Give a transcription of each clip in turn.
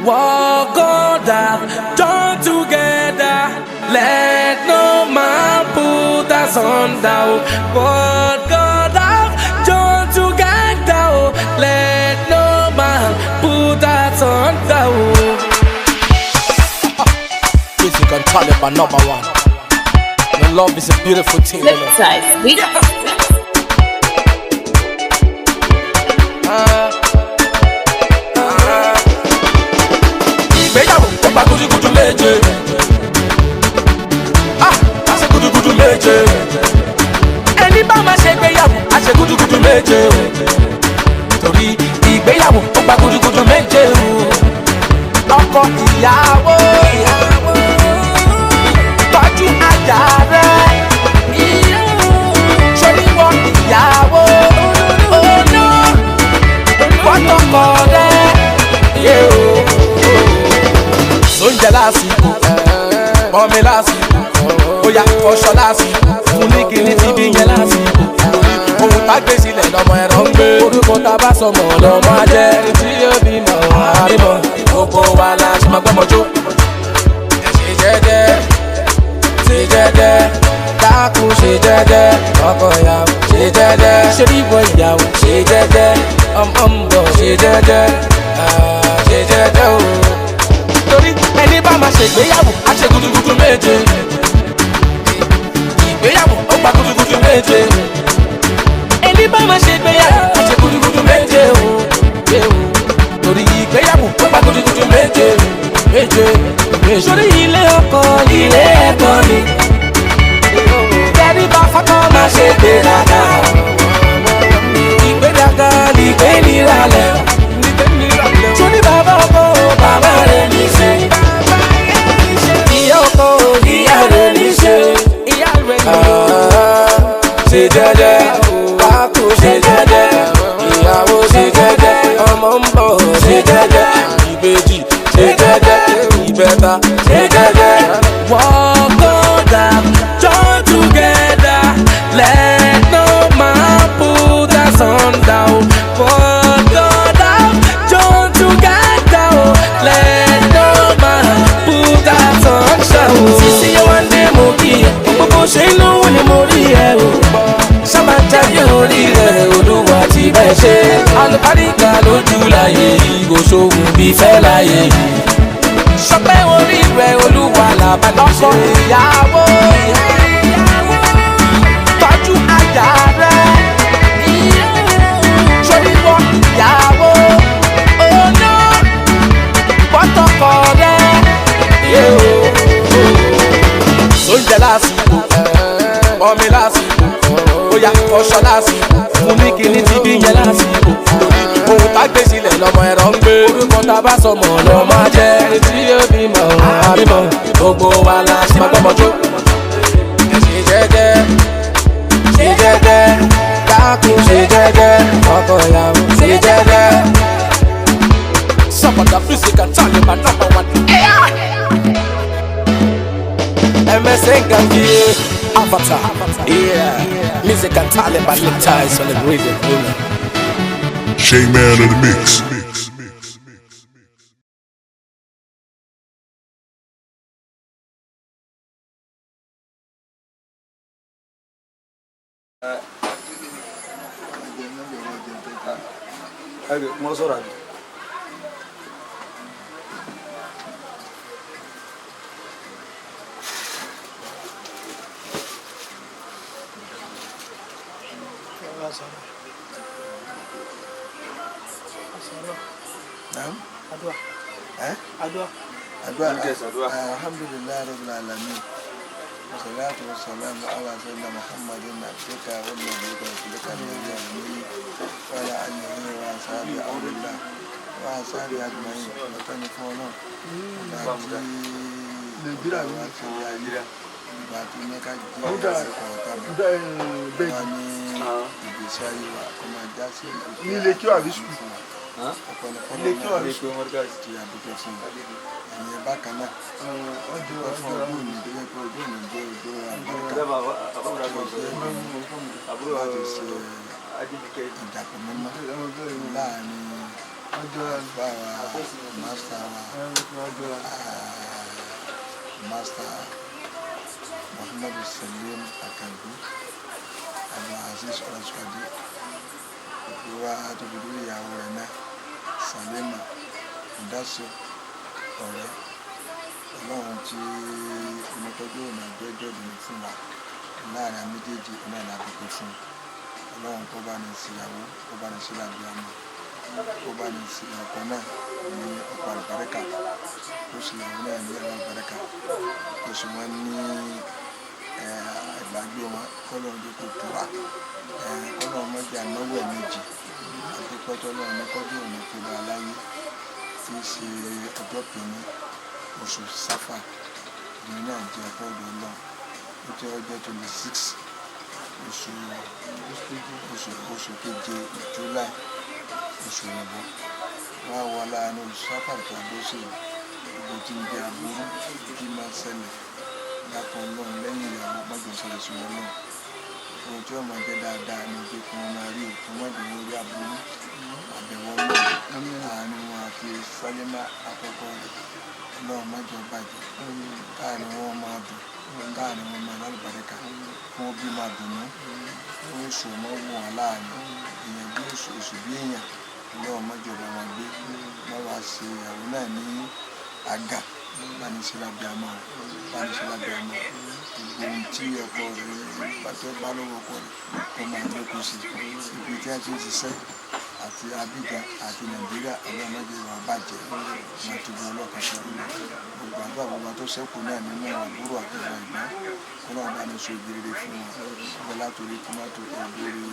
Walk on down, join together. Let no man put us under. Walk on down, join together. Let no man put us under. Music and Taliban #1. And love is a beautiful thing. Flipside, we ìgbéyàwó ó gba gudugudu méje. A ṣe gudugudu méje. Ẹni bá máa ṣe ìgbéyàwó a ṣe gudugudu méje o. Torí ìgbéyàwó ó gba gudugudu méje o. Ọkọ ìyàwó tọ́jú aya rẹ̀. Ṣoríwọ ìyàwó ọ̀nà fọ́tọ̀kọ rẹ̀. Sóúnjẹ lásìkò, pọ́nmi lásìkò, bóyá fọṣọ lásìkò, fún ní kíní tí bí yẹn lásìkò. Ohun tá gbé sílẹ̀ lọ́mọ ẹ̀rọ ń gbé. Orúkọ tá bá sọmọ lọ́mọ á jẹ́. Ẹni tí yóò bímọ àbímọ, gbogbo wa la ṣe máa gbọ́mọ jó. Ṣe jẹ́jẹ́, ṣe jẹ́jẹ́, dákun ṣe jẹ́jẹ́, ọkọ ìyàwó ṣe jẹ́jẹ́, ṣe bíbọ ìyàwó ṣe jẹ́jẹ́, ọmọ ń bọ̀ ṣe jẹ́jẹ́, ṣe jẹ́jẹ́ o. Torí ẹni bá máa ṣe ìgbéyàwó á ṣe gudugudu méje. Ìgbéyàwó ó gba gudugudu méje. Ẹni bá máa ṣe ìgbéyàwó á ṣe gudugudu méje o. Torí ìgbéyàwó ó gba gudugudu méje. Sórí ilé ọkọ ilé ẹ̀kọ́ ni. Tẹ́rí bá fọ́kọ́ máa ṣe gbéraga. Ìgbéraga ni ìgbé níralẹ̀. Sórí bàbá ọkọ bàbá rẹ̀ ní ṣe. Ìyá ọkọ ìyá rẹ̀ ní ṣe. Ṣe jẹ́jẹ́, pákó ṣe jẹ́jẹ́, ìyàwó ṣe jẹ́jẹ́, ọmọ ń bọ̀ ṣe jẹ́jẹ́, ìbejì ṣe jẹ́jẹ́, ìbẹta ṣe jẹ́jẹ́. Walk on down, join together, let no man put us under. Walk on down, join together, let no man put us under. Sisi yẹ wá ní mo kí ẹ, gbogbo ṣe inú wo ni mo rí ẹ o. Sábà jáde orí rẹ̀ Olúwa ti bẹ̀ ṣe. Àlùbáríkà lójú láyé yìí, kò sóhun bí fẹ́ láyé yìí. Ṣọpẹ́ orí rẹ̀ Olúwa làbàdàn ṣe. Ìyàwó tọ́jú aya rẹ̀. Ṣoríwọ ìyàwó ọ̀nà fọ́tọ̀kọ rẹ̀. Sóúnjẹ lásìkò, pọ́nmi lásìkò, bóyá fọṣọ lásìkò, fún ní kíní tí bí yẹn lásìkò. Ohun tá gbé sílẹ̀ lọ́mọ ẹ̀rọ ń gbé. Orúkọ tá bá sọmọ lọ́mọ á jẹ́. Ẹni tí yóò bímọ àbímọ, gbogbo wa la ṣe máa gbọ́mọ jó. Ṣe jẹ́jẹ́, ṣe jẹ́jẹ́, dákun ṣe jẹ́jẹ́, ọkọ ìyàwó ṣe jẹ́jẹ́. Some of the music and Taliban #1. MSN Gangi, Avatar, yeah. Music and Taliban lip ties on the radio. J-Man in the mix. Alhamdulillah rabbil alamin. Wassalatu wassalamu ala sayyidina Muhammadin abdika wa nabiyyika rasulika nabiyyi wa ala alihi wa ashabihi awlillah wa ashabihi ajma'in. Ọ̀tọ́ni fún Ọlọ́run. Nàìjíríà wá sí Nàìjíríà. Ìgbà tí mẹ́ka jí ọ̀tá wà ní ìgbésí ayé wa kó máa já sí ìgbésí. Ní ilé kí wà bí sùkúù. Ọ̀pọ̀lọpọ̀ ilé kí wà bí sùkúù. Ti àbúkẹ́ sí ìyẹn bákan náà. Ọjọ́ ọdún òní tó yẹ kó ọjọ́ òní jẹ́ ọjọ́ àbúrò láti ṣe ìdàpọ̀ mímọ́ láàrin Master Muhammad Salim Akanbi Abdulaziz Ọlásùwádé wa àtòkùdú ìyàwó rẹ̀ náà Salima Ìdásọ ọ̀rẹ́ Ọlọ́run tí onítọ́jú ọ̀nà àgbẹ́jọ́ ìdùnnú fún wa láàrin méjèèjì ọ̀nà ìlàbùkù fún Ọlọ́run kó bá ní síyàwó kó bá ní sílàbí àmọ́ kó bá ní sí ọkọ náà ní ọkọ àlùbáríkà kó sì yàwó náà ní ẹ̀rọ àlùbáríkà kó sì wọ́n ní ìgbàgbé wọn kọ́lọ́ ọdún tó tura kọ́lọ́ ọmọdé ànáwó ẹ̀ méjì àti pẹ́tọ́lọ́ ọ̀nà kọ́jú òní tó bá aláyé tí í ṣe ọjọ́ kìíní oṣù sáfà ìdílé náà jẹ́ ọgọ́dọ̀ ọlọ́ ó jẹ́ ọjọ́ 26 oṣù keje July oṣù òyìnbó wá wọ láàánú oṣù sáfà ìtàgbọ́sọ gbogbo tí ń jẹ́ aburú tí máa ṣẹlẹ̀ dápọ̀ ọlọ́run lẹ́yìn ìyàwó mọ́jọ ṣẹlẹ̀ sí wọn náà ohun tí wọ́n máa jẹ́ dáadáa ní ojú kan máa rí òkú mọ́jọ lórí aburú àbẹ̀wò ọlọ́run àárín wọn àti Sálímà àkọ́kọ́ rẹ̀ ọlọ́run mọ́jọ bàjẹ́ káàrin wọn máa dùn káàrin wọn máa lálùbáríkà fún bí máa dùnú fún oṣù mọ́ wò wọn láàrin èèyàn bí oṣù bí èèyàn ọlọ́run mọ́jọ bá wọn gbé wọ́n wá ṣe ìyàwó náà ní àgà bánisílábí àmọ́ gbogbo ohun tí ọkọ rẹ̀ pàtẹ́ bá lọ́wọ́ ọkọ rẹ̀ kó máa lókun sí ibi tí a ti ń ṣiṣẹ́ àti Abidjan àti Nàìjíríà ọlọ́mọdé wà bàjẹ́ wọn ti bu ọlọ́kan sọ̀rọ̀ gbogbo àgbà gbogbo tó ṣẹ́kù náà nínú àbúrò àti ìgbà kó náà bá ní so ìgbèrè fún wọn ọgbẹ́ látòrí tomato ìgbèrè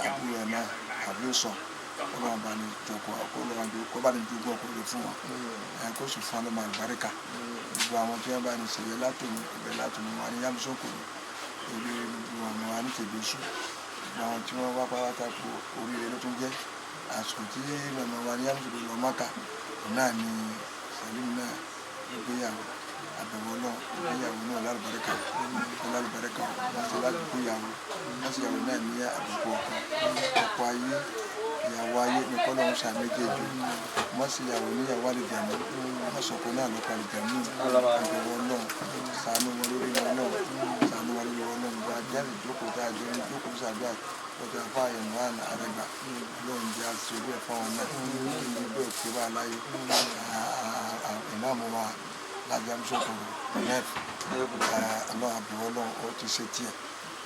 àbúrò náà àbúrò Ọlọ́run bá ní jọkọ kó bá ní jogún ọkọ rẹ̀ fún wọn kó sì fún ọlọ́mọ àlùbáríkà gbogbo àwọn tí wọ́n bá ní ṣèyẹ látòmí ìbẹ̀ látòmí wọn ní yàmùsọ́kù orí gbogbo ọmọ wa ní tèbésù gbogbo àwọn tí wọ́n wá pátá kó oríire ló tún jẹ́ àsìkò tí ọmọ wa ní yàmùsọ́kù lọ Mákà náà ní Salim náà ìgbéyàwó àbẹ̀wò náà ìgbéyàwó náà lálùbáríkà wọ́n ṣe láti gbéyàwó wọ́n ṣe yàwó náà ní àbùkù ọkọ ayé ìyàwó ayé ní kọ́ lọ́wọ́ ṣàméjèèjì wọ́n sì yàwó níyàwó àlìjàmí wọ́n sọ̀kọ́ náà lọ́kọ̀ àlìjàmí àbẹ̀wò náà ṣàánú wọn lórí wọn náà ṣàánú wọn lórí wọn náà gba jáde jókòó tá a jẹ́ ní jókòó ṣàdúrà lọ́jọ́ afá àyẹ̀wò àná àrẹ́gbà lóun jẹ́ àṣírí ẹ̀fọ́ wọn náà nígbà òkè wà láyé ìmáàmù wa lájẹ́ àmúṣọ́kọ̀rọ̀ nẹ́ẹ̀fù ọlọ́run àbẹ̀wò náà ó ti ṣe tiẹ̀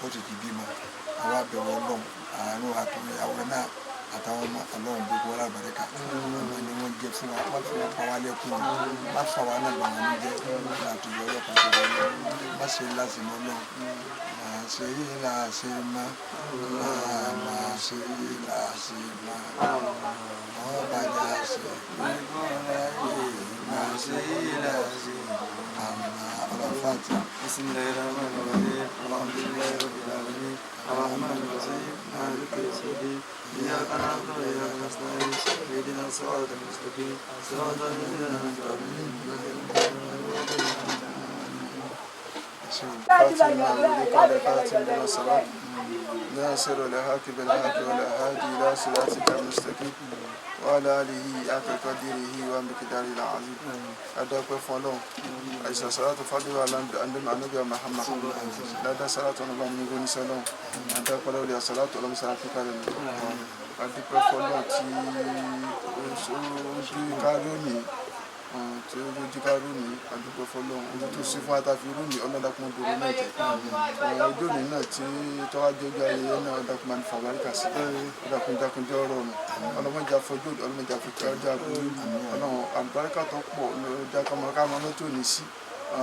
ó ti di bímọ àwọn àbẹ̀wò náà àánú àtúnyàwó náà àtàwọn ọmọ Ọlọ́run gbogbo wọn lábàríkà ọmọ ni wọ́n jẹ́ fún wa má fi wọn pa wá lẹ́kùn má fà wá náà gbàgbọ́ ní jẹ́ látòjọ́ ọlọ́pàá tó wọ́n lọ má ṣe láti mọ́ náà má ṣe láti má má ṣe láti má wọ́n bá yà ṣe gbogbo ayé má ṣe láti má ọlọ́fàtì. Bismillahirrahmanirrahim. Alhamdulillahi rabbil alamin. Arrahmanir rahim. Maliki yawmiddin. إياك نعبد وإياك نستعين اهدنا الصراط المستقيم صراط الذين أنعمت عليهم غير المغضوب عليهم ناصر الحق بالحق والهادي إلى صراطك المستقيم وعلى آله حق قدره ومقداره العظيم أدعوك فلان أيسا صلاة فضل عندما النبي محمد لا دا صلاة ونبع من يقول سلام أدعوك لولي صلاة ولم صلاة كارم أدعوك فلان تي كاروني tí ó lójú ká rónìí àdúgbò fọlọ́run ojú tó sí fún àtàfi rónìí ọlọ́dàkùn dòrò náà jẹ́ ojú òní náà tí tọ́wájú ojú ayẹyẹ náà ọ̀dàkùn máa ń fa àbáríkà sí ọ̀dàkùn dákùnjẹ́ ọ̀rọ̀ ọ̀nà ọlọ́mọjà fojú ọlọ́mọjà fojú ọjà àbúrò ọlọ́run àbáríkà tó pọ̀ ọjà kọmọkámọ́ lọ́tò ní sí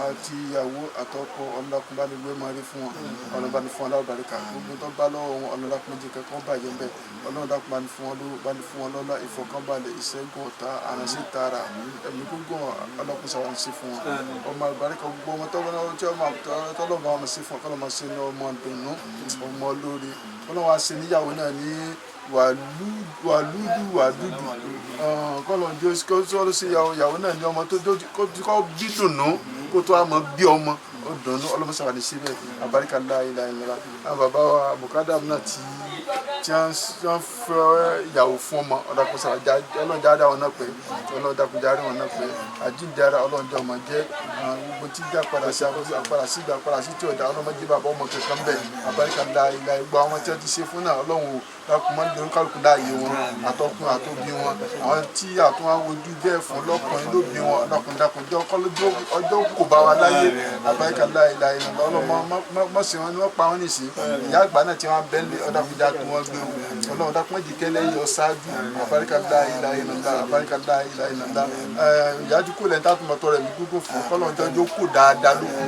àti ìyàwó àtọkọ ọlọ́dàkùn bá ní gbé máa rí fún wọn ọlọ́ba ní fún wọn lábàríkà gbogbo tó bá lọ́wọ́ wọn ọlọ́dàkùn méjì kankan bàjẹ́ bẹ́ẹ̀ ọlọ́dàkùn bá ní fún wọn lówó bá ní fún wọn lọ́lá ìfọ̀kànbalẹ̀ ìṣẹ́gun ọ̀tá àránṣẹ́ tààrà ẹ̀mí gúngàn ọlọ́kùn sáwọn sí fún wọn ọmọ àbáríkà gbogbo ọmọ tọ́lọ́mọ ọmọ sí fún ọlọ́mọ sí ní ọmọ dùnú ọmọ lórí ọlọ́wọ́ àṣẹ níyàwó náà ní wàlúdù kọ́lọ̀ jẹ́ sọ́lọ́ sí ìyàwó náà ní ọmọ tó kọ́ bí dùnú kó tó àmọ́ bí ọmọ ó dùnú ọlọ́mọ sábà ní síbẹ̀ àbáríkà láìláìlára àwọn bàbá wa àbùkádà náà tí tí wọ́n fẹ́ ìyàwó fún ọmọ ọ̀dàkùnsá ọlọ́run jáde àwọn náà pé ọlọ́run dàkún jáde àwọn náà pé àjíǹde ara ọlọ́run jẹ́ ọmọ jẹ́ gbogbo tí dá padà sí àpàdà sí tí ọ̀dà ọlọ́run jẹ́ bàbá ọmọ kankan bẹ́ẹ̀ àbáríkà ńlá ilà ìgbà àwọn tí wọ́n ti ṣe fún náà ọlọ́run dákun máa ń lórí kálukú láàyè wọn àtọkùn àtòbí wọn àwọn tí àtún àwọn ojú bẹ́ẹ̀ fún lọ́kùnrin lóbi wọn dákun ọjọ́ kò bá wa láyé àbáríkà ńlá ilà ìlànà ọlọ́run mọ̀sẹ̀ wọn ni wọ́n pa wọn nìsín ìyá àgbà náà tí wọ́n bẹ́ẹ̀ lé ọ̀dàkùnjà tó wọ́n gbé ọlọ́run dákun mọ̀jì kẹ́lẹ́ yọ ṣáájú àbáríkà ńlá ilà ìlànà àbáríkà ńlá ilà ìlànà ìyájú kò lẹ́ńtà tó mọ̀tọ́ rẹ̀ mí gbogbo fún kọ́lọ́njọ́ kò dáadáa lókun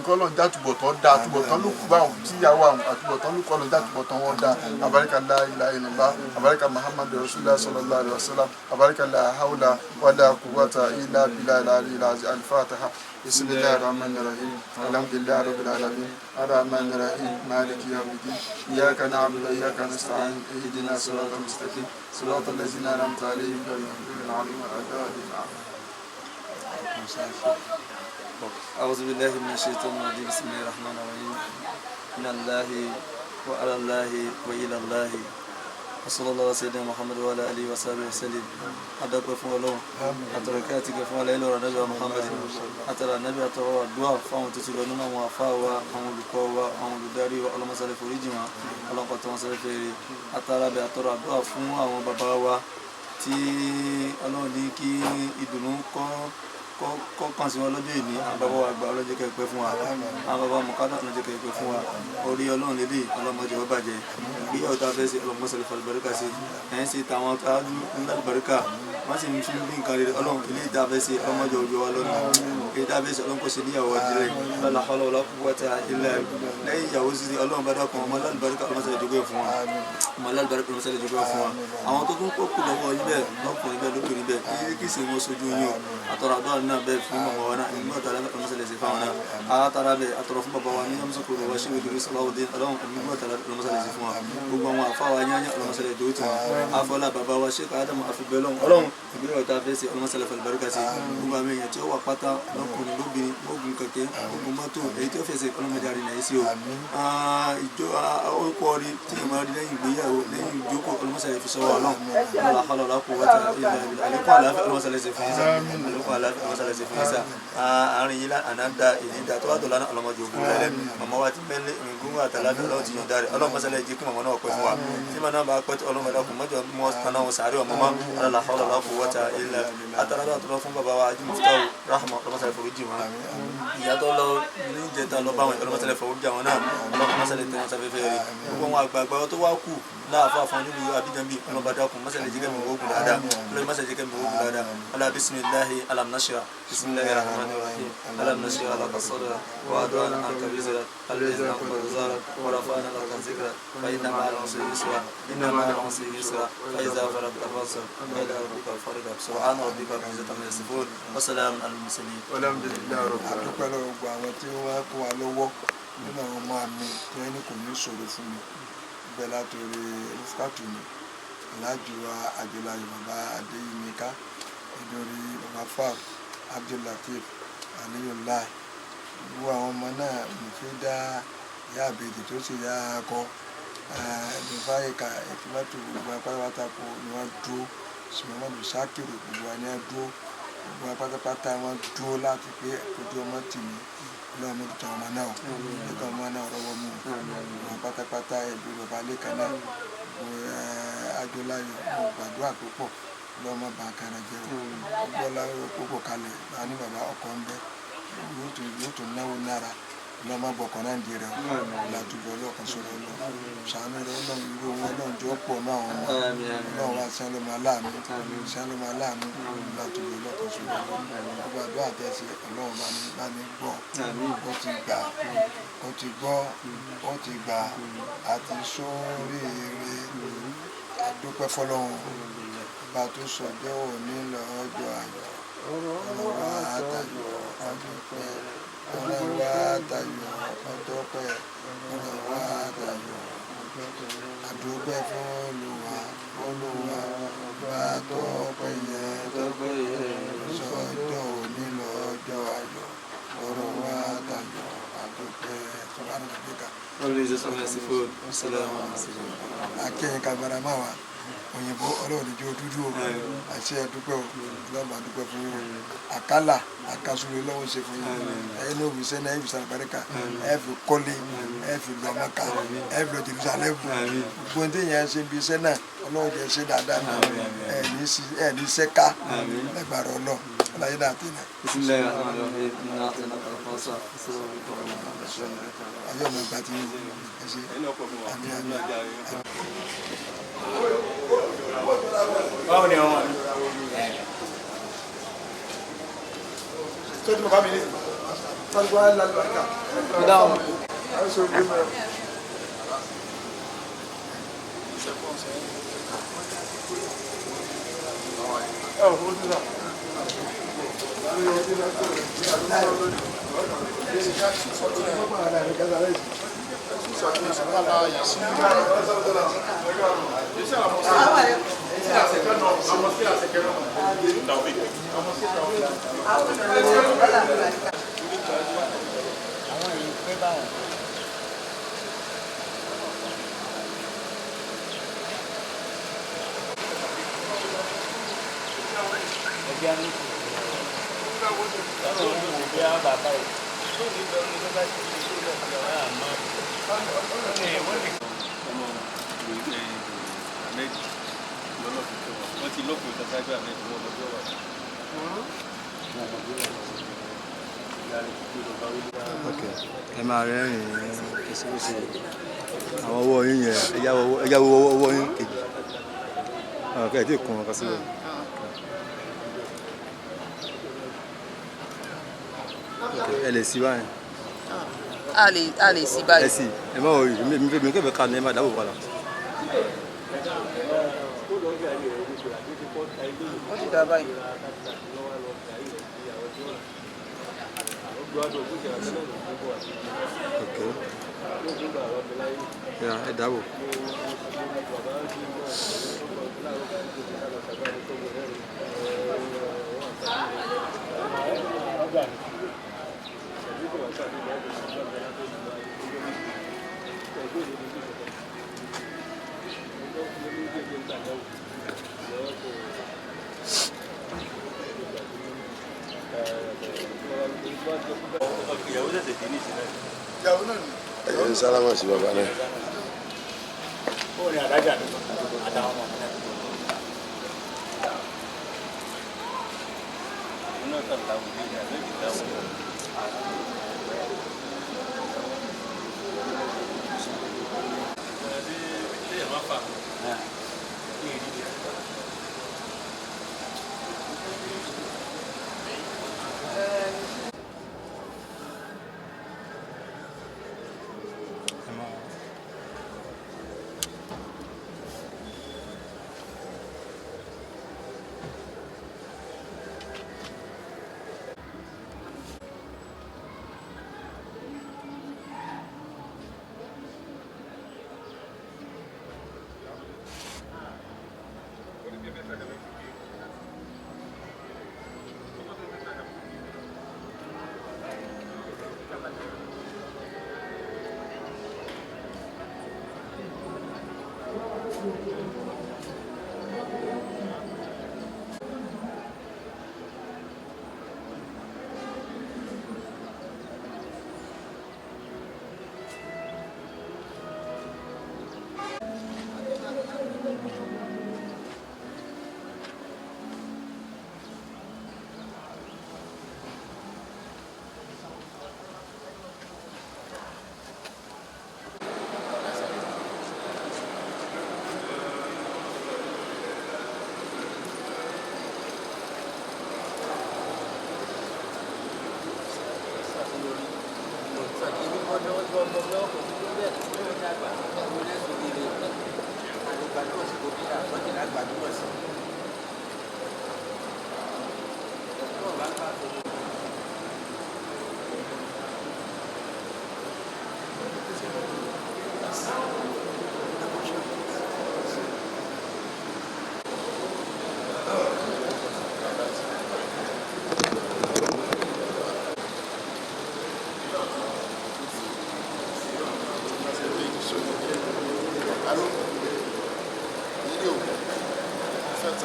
kọ́lọ́njá túbọ̀tán dáa túbọ̀tán lókun báwọn tíyàwó àtúbọ̀tán lókun kọ́lọ́njá túbọ̀tán wọn dáa àbáríkà لا إله إلا الله أبارك محمد رسول الله صلى الله عليه وسلم أبارك لا حول ولا قوة إلا بالله العلي العظيم الفاتحة بسم الله الرحمن الرحيم الحمد لله رب العالمين الرحمن الرحيم مالك يوم الدين إياك نعبد وإياك نستعين اهدنا الصراط المستقيم صراط الذين أنعمت عليهم غير المغضوب عليهم ولا الضالين أعوذ بالله من الشيطان الرجيم بسم الله الرحمن الرحيم من الله وعلى الله وإلى الله وصلى الله على سيدنا محمد وعلى آله وصحبه وسلم أدعوك فún Ọlọ́run àtọ̀rọ̀kẹ́ àti gẹ̀ fún alẹ́ ìlọ́rọ̀ Ànábì Muhammad àtàrà Ànábì àtọ̀rọ̀ àdúrà fáwọn tó ti lọ nínú àwọn àfáà wa àwọn olùkọ́ wa àwọn olùdarí wa ọlọ́mọsálẹ̀ foríjì wọn ọlọ́pàá tó wọn sẹ́lẹ̀ fẹ́rẹ̀ àtàrà bẹ̀ àtọ̀rọ̀ àdúrà fún àwọn bàbá wa tí Ọlọ́run ní kí ìdùnnú kọ́ kàn sí wọn lọ́jọ́ ìní àwọn bàbá wa àgbà ọlọ́jọ́ kẹ́ẹ̀pẹ́ fún wa àwọn bàbá mọ̀kádà ọlọ́jọ́ kẹ́ẹ̀pẹ́ fún wa orí Ọlọ́run lélẹ̀ ọlọ́mọdé ó bàjẹ́ ìgbéyàwó tá a fẹ́ sí ọlọ́mọsẹ̀lẹ̀ fàlùbáríkà sí ẹ̀yìn sí tàwọn táájú ńlálùbáríkà wọ́n sì ń fi bí nǹkan rere Ọlọ́run ilé ìta fẹ́ sí ọlọ́mọdé ojú wa lọ́nà ilé ìta fẹ́ sí Ọlọ́run kò sí níyàwó àdìrẹ́ lọ́la ọlọ́wọ́lá púpọ̀tà ilẹ̀ lẹ́yìn ìyàwó sí Ọlọ́run bá dákun ọmọ lálùbáríkà ọlọ́mọsẹ̀lẹ̀ jogó fún wa ọmọ lálùbáríkà ọlọ́mọsẹ̀lẹ̀ jogó fún wa àwọn tó tún kó kù lọ́wọ́ yín bẹ́ẹ̀ lọ́kùnrin bẹ́ẹ̀ lóbìnrin bẹ́ẹ̀ ilé kìí ṣe wọn sojú yín o àtọ̀rọ̀ àdúrà náà bẹ́ẹ̀ fún ọmọ wọn náà ìgbà tààrà bẹ́ẹ̀ ọlọ́mọsẹ̀lẹ̀ sí fáwọn náà àtàrà bẹ́ẹ̀ àtọ̀rọ̀ fún bàbá wa ní ọmọsọ̀kòrò wa ṣéwé dèrè Salahuddin Ọlọ́run ìgbà tààrà ọlọ́mọsẹ̀lẹ̀ sí fún wa gbogbo àwọn àfáwà yányá ọlọ́mọsẹ̀lẹ̀ dòó tí wọn afọlá bàbá wa Sheikh Adamu àfibẹ́lọ́n Ọlọ́run ìgbéyàwó tá a fẹ́ sí ọlọ́mọsẹ̀lẹ̀ fàlùbáríkà sí gbogbo àwọn èèyàn tí ó wà pátá lọ́kùnrin lóbìnrin ogun kẹ̀kẹ́ ogun mọ́tò èyí tí ó fẹsẹ̀ ọlọ́mọdé àrìnà yìí sí o ìjọ orúkọ rí tí ìmọ̀ rí lẹ́yìn ìgbéyàwó lẹ́yìn ìjókòó ọlọ́mọsẹ̀lẹ̀ fi sọ́wọ́ Ọlọ́run ọlọ́lá kó wọ́ta àlékún àlàáfíà ọlọ́mọsẹ̀lẹ̀ sí fún yíṣà àlékún àlàáfíà ọlọ́mọsẹ̀lẹ̀ sí fún yíṣà àárín yìí ànáda ìnídà tó wà tó lánàá ọlọ́mọdé ogun rẹ̀ mọ̀mọ́ wa ti mẹ́lẹ̀ ìgbóhùn àtàláfíà Ọlọ́run ti yàn dáre ọlọ́mọsẹ̀lẹ̀ jẹ́ kí mọ̀mọ́ náà pẹ́ fún wa tí mọ̀ náà bá pẹ́ tó ọlọ́mọdé ọkùnrin mọ́jọ mọ́ kaná wọn sàárẹ̀ ọmọ mọ́ ọlọ́lá kó wọ́ta ilẹ̀ àtàláfíà tó lọ fún bàbá wa ajímọ̀tò rahma ọlọ́mọsẹ̀lẹ̀ foríjì wọn ìyá tó lọ ní ìjẹta lọ bá wọn ọlọ́mọsẹ̀lẹ̀ foríjì wọn náà ọlọ́mọsẹ̀lẹ̀ tẹ̀ wọn sáfẹ́fẹ́ rẹ̀ gbogbo wọn àgbààgbà tó wá kù láàfáà fún nílùú Abidjanbi ọlọ́bàdàkùn mọ́sẹ̀lẹ̀ jẹ́gẹ́ mi ogun dáadáa ọlọ́mọ mọ́sẹ̀lẹ̀ jẹ́gẹ́ mi ogun dáadáa ọlá bisimilahi alam nashra bisimilahi rahmani rahim alam nashra laka sadra wa adana anka wizra alladhi anqadha dhahrak wa rafa'na laka dhikra fa inna ma'al usri yusra inna ma'al usri yusra fa idha faragta fansab wa ila rabbika farghab subhana rabbika rabbil izzati amma yasifun wa salamun alal mursalin walhamdulillahi rabbil alamin. àdúpẹ́ lọ́wọ́ gbogbo àwọn tí wọ́n kó wa lọ́wọ́ nínú àwọn ọmọ mi tí wọ́n ní kò ní ṣòro fún mi bẹ́ẹ̀ látòrí rúfkàtù mi aláàjù wa Adélayọ̀ bàbá Adéyimika nítorí bàbá Fab Abdullateef Aliyullah gbogbo àwọn ọmọ náà mo fi dá ìyá àbèjì tó sì yá akọ ẹ̀ẹ́dẹ̀fáyìká ìfúnmọ́tò gbogbo apátápátá kò ní wọ́n dúró Sùmọ́mọ́dù Sákìrù gbogbo wa ní wọ́n dúró gbogbo apátápátá wọ́n dúró láti pé ojú ọmọ tì mí lọ́wọ́ mo tún ọmọ náà nígbà ọmọ náà rọwọ́ mú wọn pátápátá ẹbí bàbá lẹ́kàn náà Adélayọ̀ mo gbàdúrà tó pọ̀ lọ́mọ bá kára jẹ́ o gbọ́lá púpọ̀ kalẹ̀ ní bàbá ọkọ̀ ń bẹ́ yóò tún náwó nára lọ́mọ bọ̀kọ̀ náà di rẹ̀ o látúbọ̀ lọ́kàn sọ̀rọ̀ lọ sàánú rẹ̀ ọlọ́run irú wọn ọlọ́run jọ pọ̀ náà wọn ọlọ́run wá sẹ́lẹ̀ máa láàánú látúbọ̀ lọ́kàn sọ̀rọ̀ lọ gbogbo àdúrà tẹ̀sí ọlọ́run bá ní gbọ́ ó ti gbà àti sóríire àdúpẹ́ fọlọ́run bá tó sọjọ́ òní lọ́jọ́ ayọ̀ ọlọ́wọ́ àtàyọ̀ ọdúpẹ́ ọlọ́wọ́ àtàyọ̀ ọdúpẹ́ ọlọ́wọ́ àtàyọ̀ àdúpẹ́ fún Olúwa bá tọ́pẹ́ yẹn sọjọ́ òní lọ́jọ́ ayọ̀ ọlọ́wọ́ àtàyọ̀ àdúpẹ́ sọ́kànnà akẹ́yìn kabara máa wà òyìnbó ọlọ́run ní jó dúdú o àṣẹ ẹ̀dúpẹ́ o ọlọ́run àdúpẹ́ fún yín o àkàlà àkàsùrù lọ́wọ́ ṣe fún yín ẹ̀yin ní òbí sẹ́ni ẹ̀yìn sàlùbáríkà ẹ̀ fi kọ́lé ẹ̀ fi lọ Mẹ́kà ẹ̀ fi lọ Jerusalem gbogbo ní tẹ̀yìn ṣe bí iṣẹ́ náà ọlọ́run jẹ́ ṣe dáadáa náà ẹ̀ ní sẹ́ká lẹ́gbàrá ọlọ́ ọláyé náà tẹ̀ náà. ayé ọmọ ìgbà tí yín ẹ ṣe àmì àmì. báwo ni àwọn àmì tó ti mọ̀ bá mi ní tọ́jú wa lálùbáríkà dáhùn àwọn ìṣòro bí mo rẹ̀. ẹ máa rẹ́rìn-ín kìsìkìsì àwọn ọwọ́ yín yẹn ẹ̀yà ọwọ́ yín kejì kẹ́ ẹ̀ tí kùn ọkọ̀ síbẹ̀. ẹ lè sí báyìí. a lè sí báyìí. ẹ sì ẹ má wọrí mi kẹ́fẹ́ ká ní ẹ má dábò padà. ó ti dá báyìí. Okay. Yeah, ẹ dábò. Ẹ̀yin sálámà sí bàbá náà. Ó ní àdájà ní àtàwọn ọmọ náà.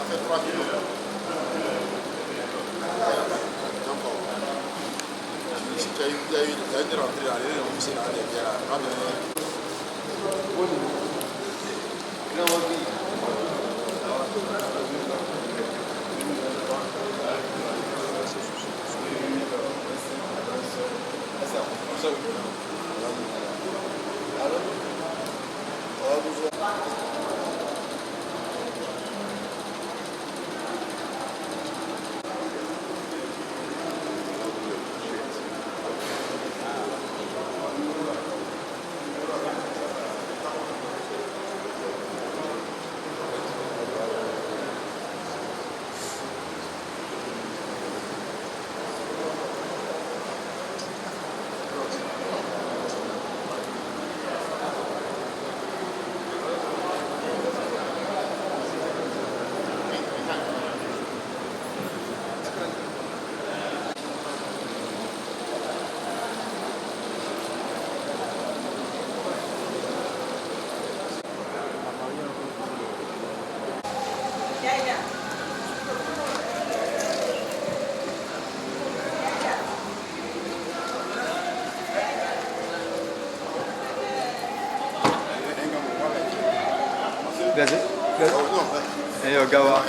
fait 3 millions. Si tu as une rentrée à l'aller, on s'est allé bien. Gaze? Ayo gawa.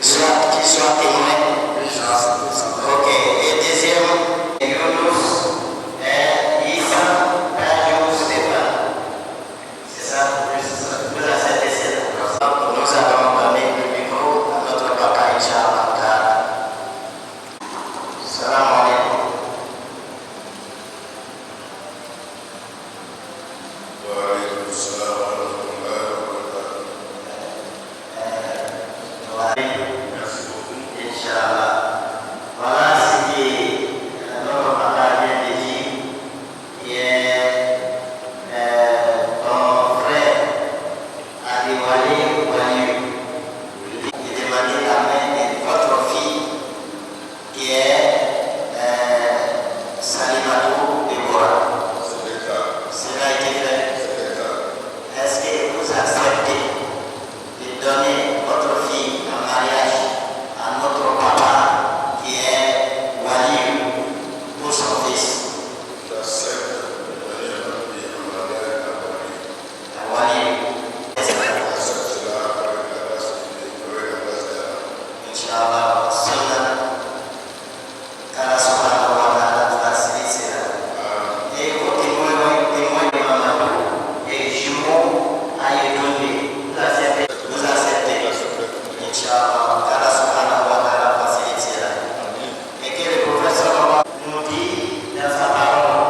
soit témoin. Ok. Et deuxième, Younous et Issa Dajou Stéphane. C'est ça? Vous acceptez cela? Nous allons donner le micro à notre papa, Inch'Allah. Salam alaikum. Inch'Allah. Voilà ce que notre papa vient de dire, qui est ton frère Adiwali Wali. Il demandait la main de votre fille, qui est Salimatou Deborah. Cela a été fait. Est-ce que vous acceptez de donner votre fille en mariage à notre papa qui est Wali pour son fils? Wali. Inch'Allah, Allah subhanahu wa ta'ala facilite cela. Et au témoin de Mamadou et jumeau à Yedouni, vous acceptez. Inch'Allah, Allah subhanahu wa ta'ala facilite cela. Et que le professeur nous dit dans sa parole,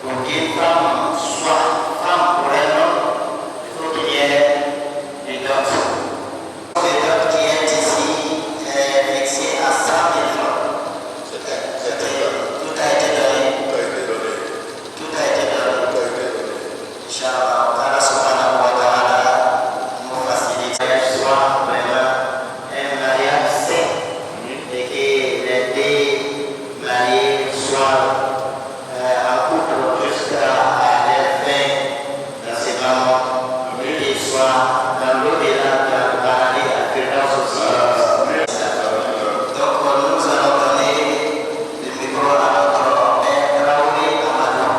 pour qu'une femme soit femme pour un homme, il faut qu'il y ait une dot. Le dot qui est ici est fixé à 100 000 francs. Tout a été donné. Tout a été donné. Inch'Allah, Allah subhanahu wa ta'ala nous facilite. Soit vraiment un mariage sain et que les deux mariés soient en couple jusqu'à leur fin dans ces moments et qu'ils soient dans l'au-delà de la paradis à Firdaus aussi. Donc nous allons donner le micro à notre père Raouli Amadou.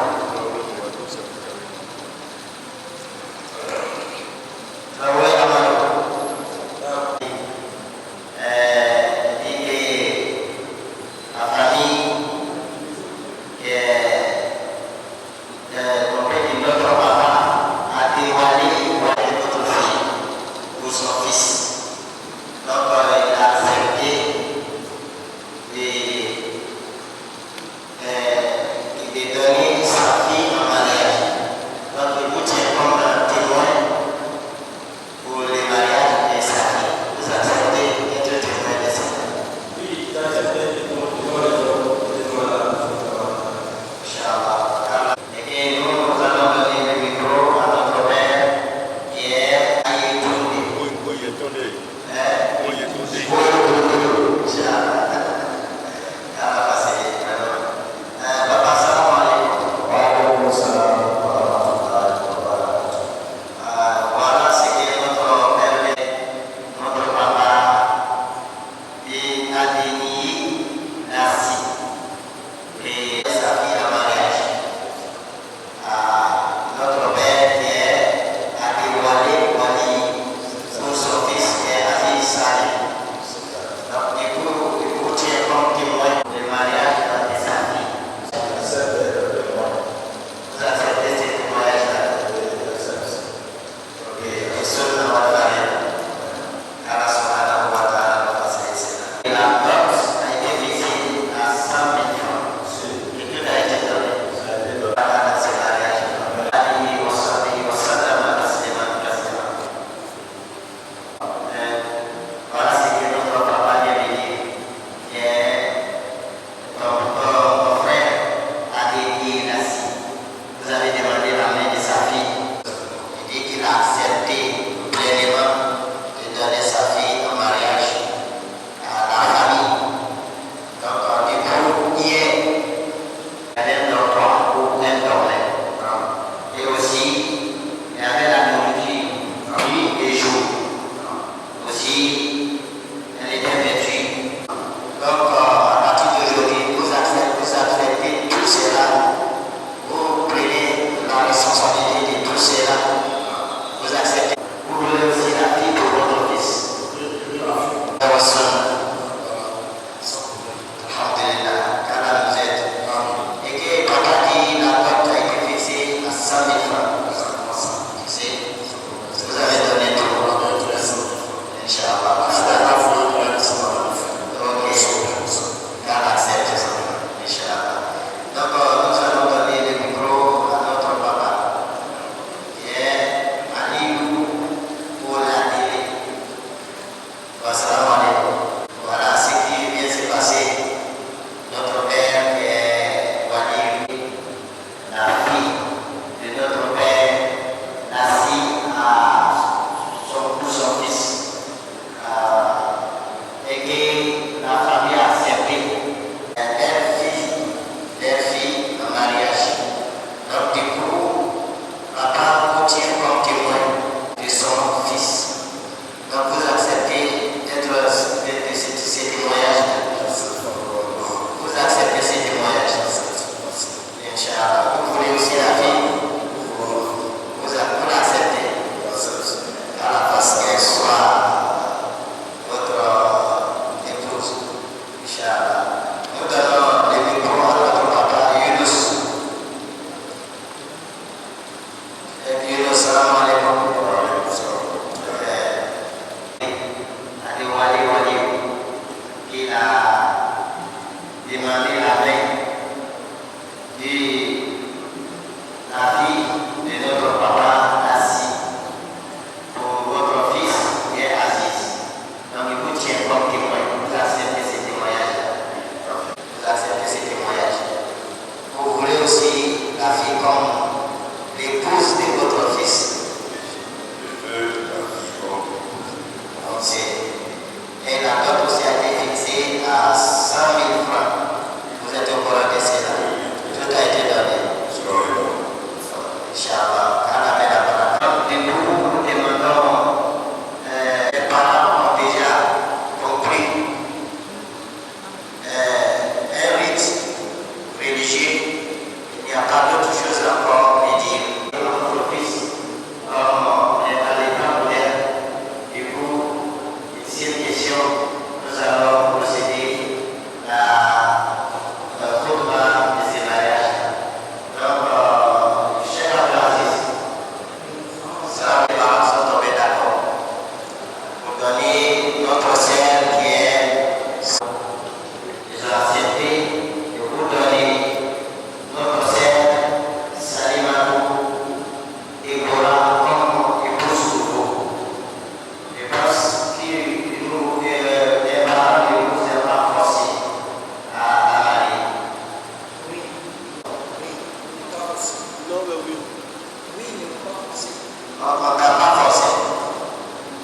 On ne t'a pas forcé.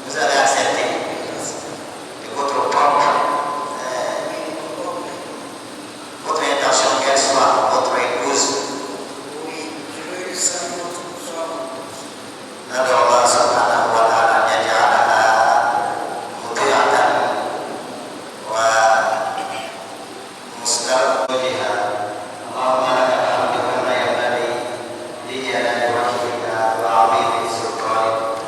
Vous avez accepté. Et votre propre, votre intention, qu'elle soit votre épouse. Nad'u Allah subhanahu wa ta'ala an yaj'alaha muti'atan wa mustaqbiha. Allahumma lakal hamdu kama yanbaghi li jalali wajhika wa 'azimi sultanik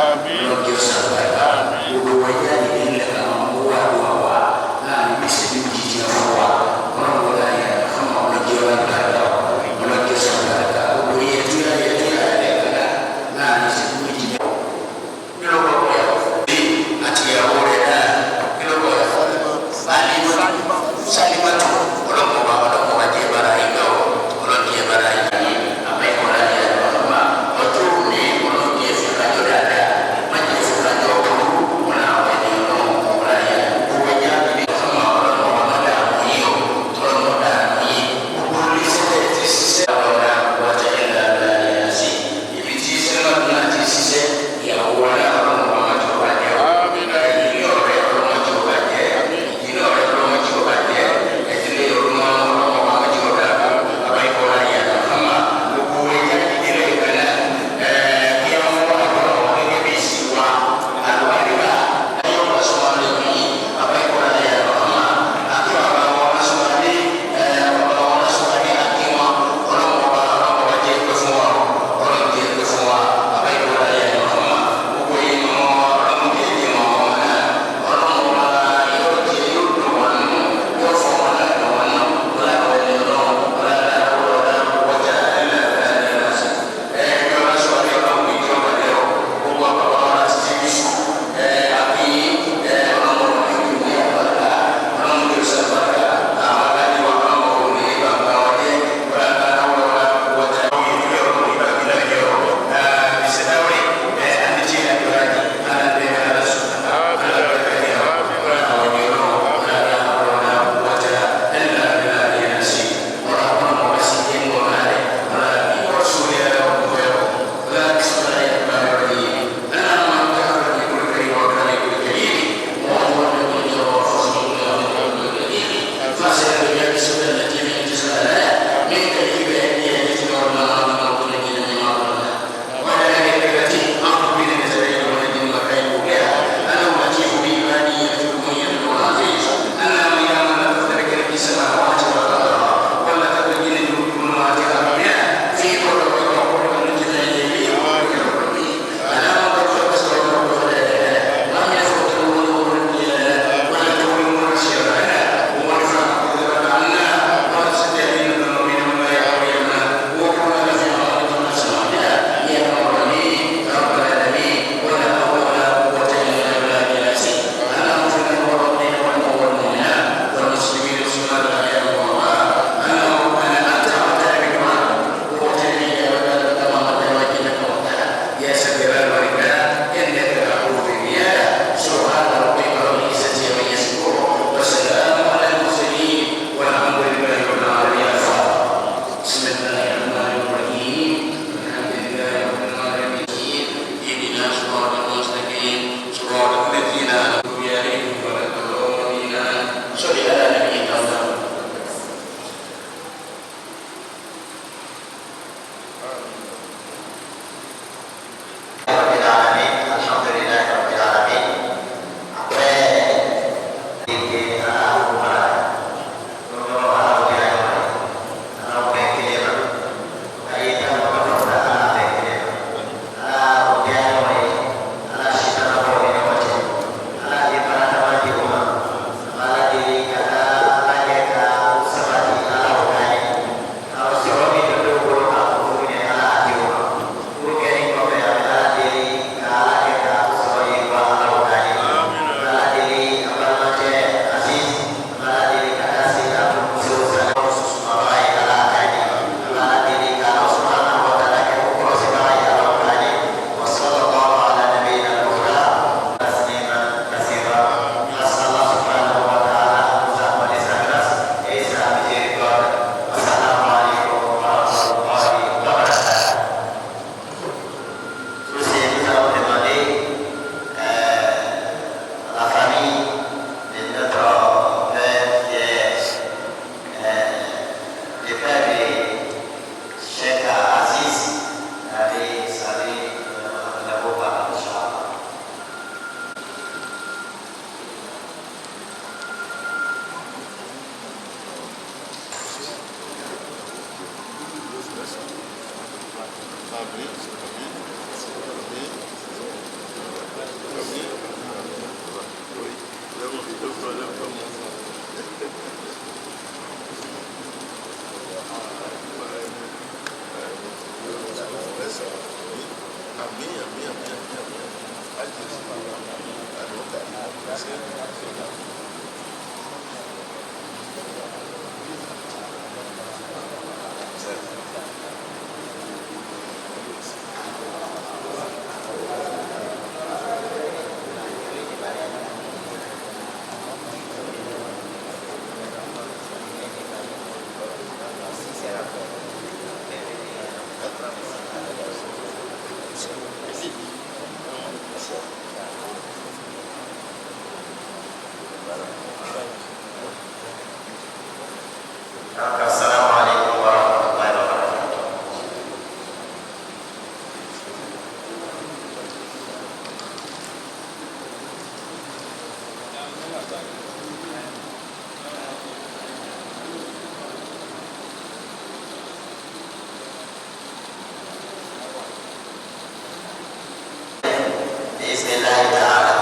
Amin. صلي على نبينا محمد. رب العالمين الحمد لله رب العالمين. Assalamualaikum warahmatullahi wabarakatuh. Bismillahirrahmanirrahim.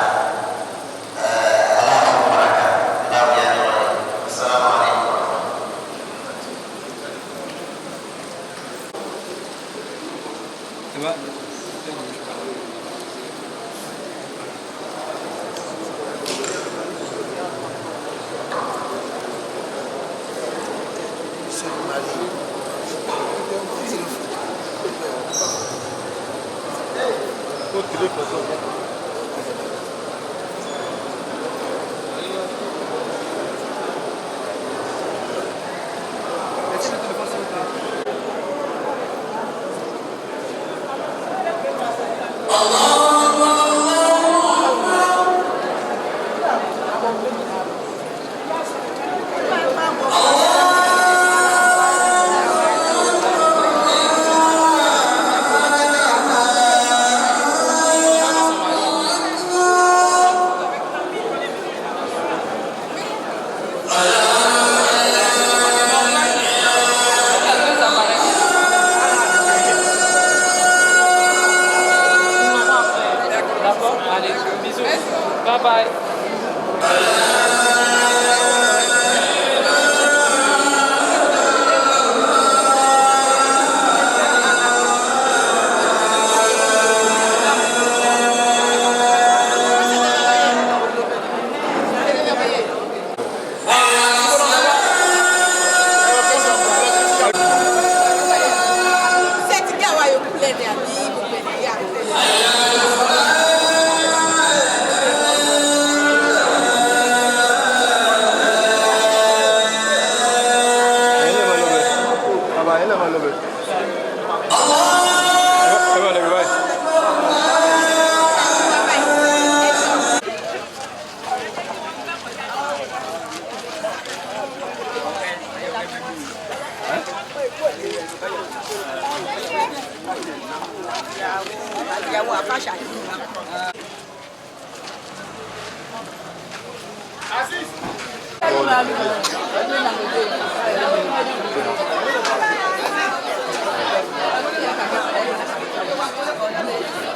ìyàwó àfáàṣà yìí.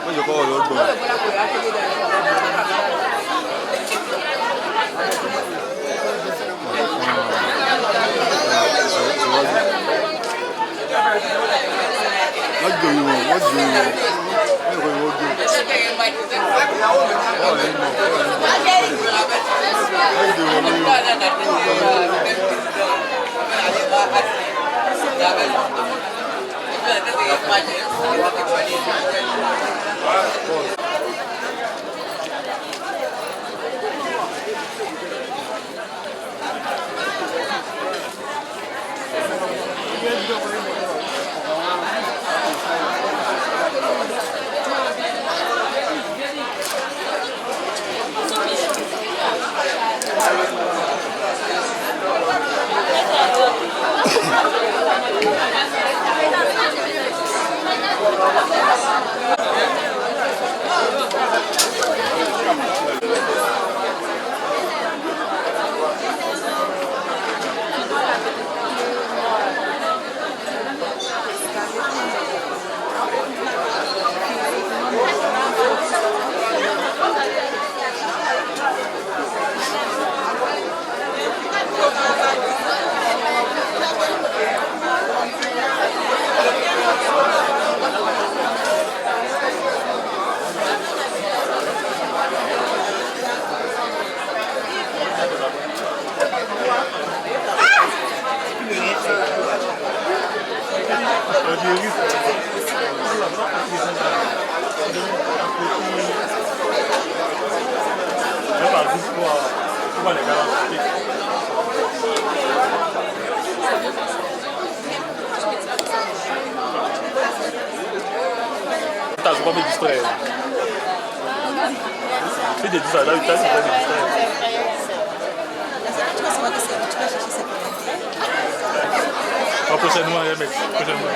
Wọ́n yóò kọ́ ọ̀rọ̀ ọgbọ̀n. Wọ́n jò yìí wọ́n jò yìí wọ́n Pas me distraire. C'est des distractions, là, c'est pas me distraire. Prochainement, mec. Prochainement.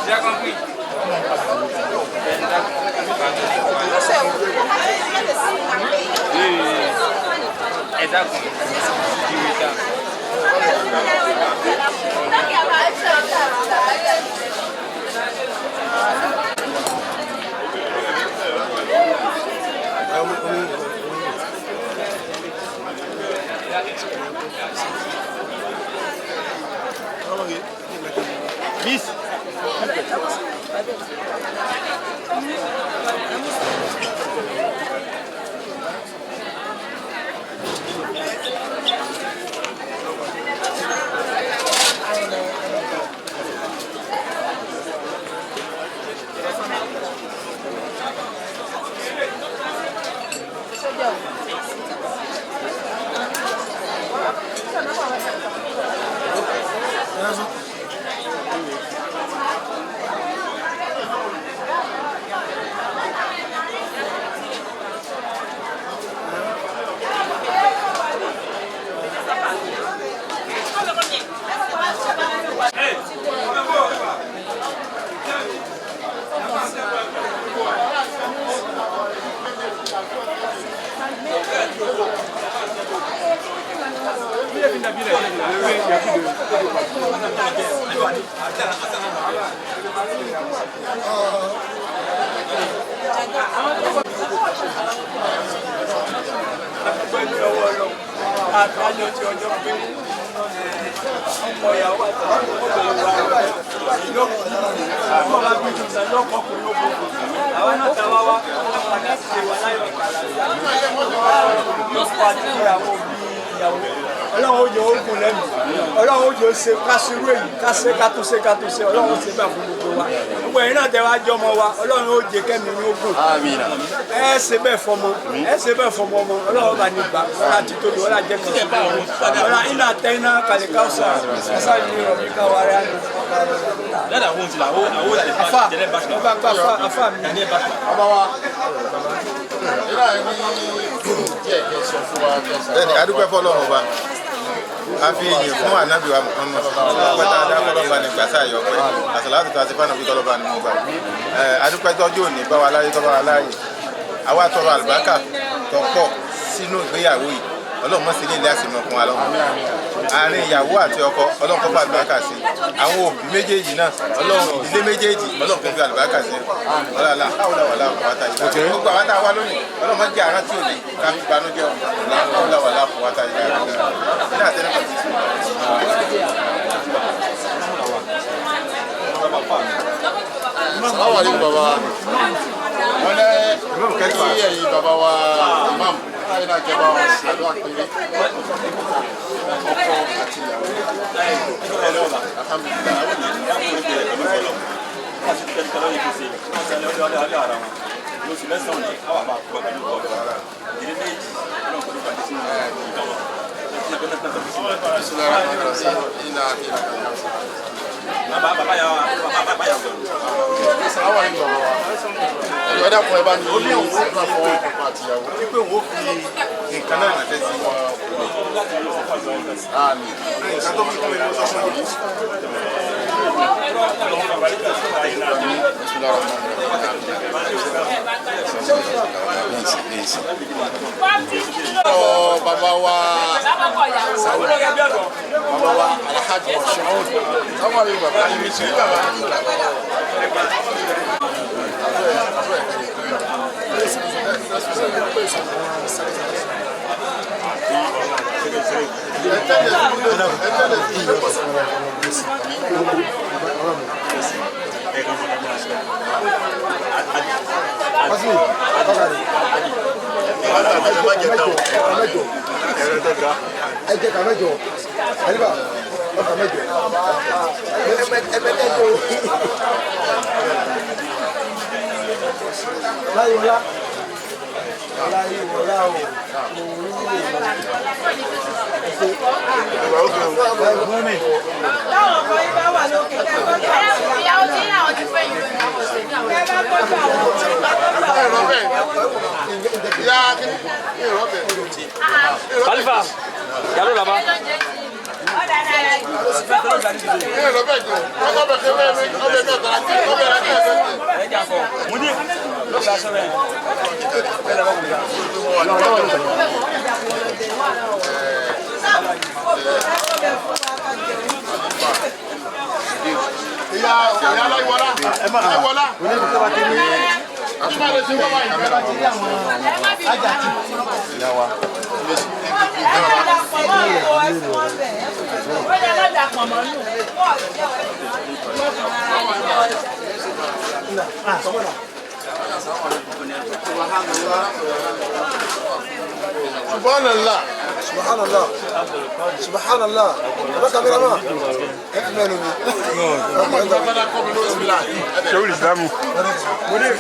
J'ai compris. Exactement. Bis. Ọlọ́run ó jẹ́ ogun lẹ́nu Ọlọ́run ó jẹ́ ṣe kásìrú èyí kásẹ̀ kátúnṣe Ọlọ́run ó ṣe bẹ́ẹ̀ fún gbogbo wa gbogbo ẹ̀yin náà tẹ́ wá jẹ́ ọmọ wa Ọlọ́run ó jẹ́ kẹ́mi ní ogun ẹ ṣe bẹ́ẹ̀ fọmọ ọmọ Ọlọ́run bá ní gbà ọlá títóbi ọlá jẹ́ kan ọlá iná tẹ́ iná kàlẹ́ káwùsà ẹ̀sà yìí rọ̀ mí káwá rẹ̀ àná. Afa mi. bẹ́ẹ̀ni adúpẹ́ fọlọ́run ọba a fi yìn fún ànábì wa Muhammad pẹ́ta adáfọlọ́ba ní gbàsá àyọ̀pẹ́ àtàlátù tó a ti fún ànábì kọlọ́ba ní mú gbà adúpẹ́ tọ́jú òní bá wa láyé tọ́ba wa láyé àwa tọrọ àlùbáríkà tó pọ̀ sínú ìgbéyàwó yìí ọlọ́run mọ́ sí ilé ilé àsìmọ̀ fún wa lọ́wọ́ àárín ìyàwó àti ọkọ ọlọ́run kó fún àlùbáríkà sí àwọn òbí méjèèjì náà ọlọ́run ìdílé méjèèjì ọlọ́run kó fún àlùbáríkà sí ọlọ́run àwòlàwàlà àfọwátà yìí gbogbo àwọn táwa lónìí ọlọ́run mọ́ jẹ́ àrán tí ò ní ká fi banújẹ́ àwòlàwàlà àfọwátà yìí Assalamu alaikum baba. Wọ́n lẹ́ kí ẹ̀yin bàbá wa imam láyé náà kẹ́ bá wa ṣàdúrà péré ọkọ àti ìyàwó. Ẹ̀dá kan ẹ bá ní ìṣẹ́dúrà fún ọkọ àti ìyàwó. Wípé òun ó fi nǹkan náà ránṣẹ́ sí wọn. Àmín. Nǹkan tó fi kún mi ló sọ fún yìí. Bàbá wa Alhaji Mashood. Sáwọn àlejò bàbá yìí ti rí bàbá. Khalifa, yàrá làbá. Subhanallah. Subhanallah. Subhanallah. Apa kamera mah? Ekmenu ni. Syahul Islam. Mudir.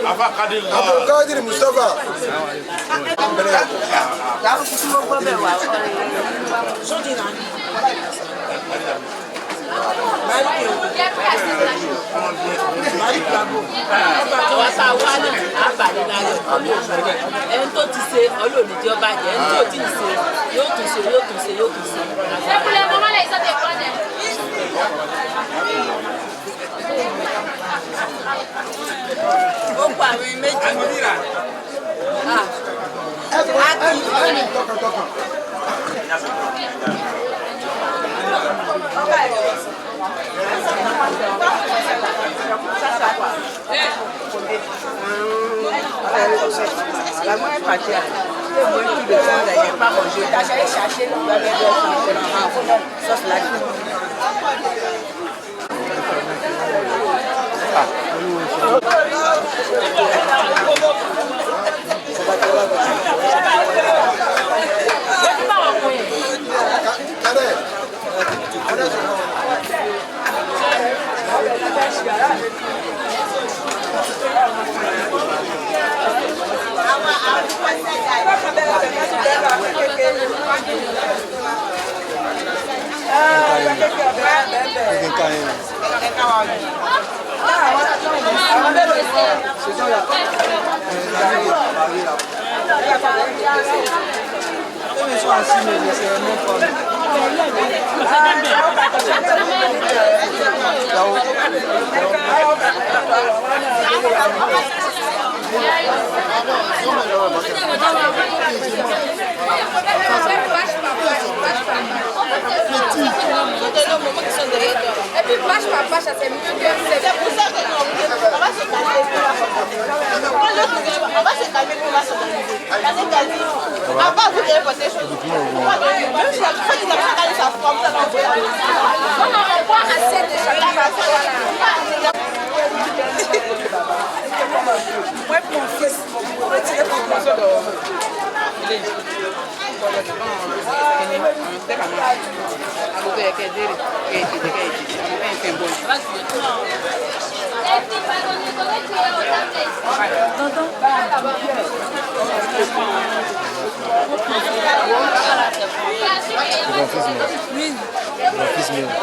Abdul Qadir Mustafa. Yàrá kúkú ló gbọ́ bẹ̀ wá sódì náà. Ọba tá a wá náà á bàlẹ̀ láyọ̀ ẹni tó ti ṣe ọlọ́ọ̀ni tí ó bàjẹ́ ẹni tó ti ṣe yóò tún ṣe yóò tún ṣe yóò tún ṣe. Ṣékulẹ̀ mọ́mọ́ lè sọ tẹ̀ kọ́lẹ̀. Ó gba àwọn méjì. La moindre partie, le moins tout de temps, il n'y a pas mangé. Tu as cherché le gars de sauce là. Et puis bâche par bâche, c'est mieux que c'est pour ça que on va se calmer. On va se calmer pour la s'organiser. Avant vous allez passer sur le même si la fois qu'ils avaient calé sa forme, ça va faire. On en voit assez de chacun. Moi pour mon fils, on va tirer pour mon fils.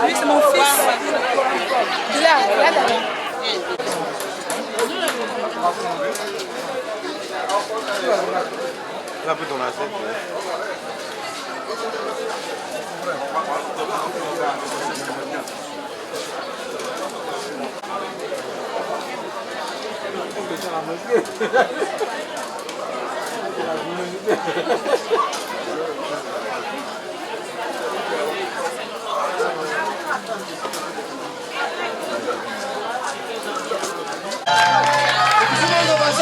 Oui, c'est mon fils. Là. Un peu dans la tête.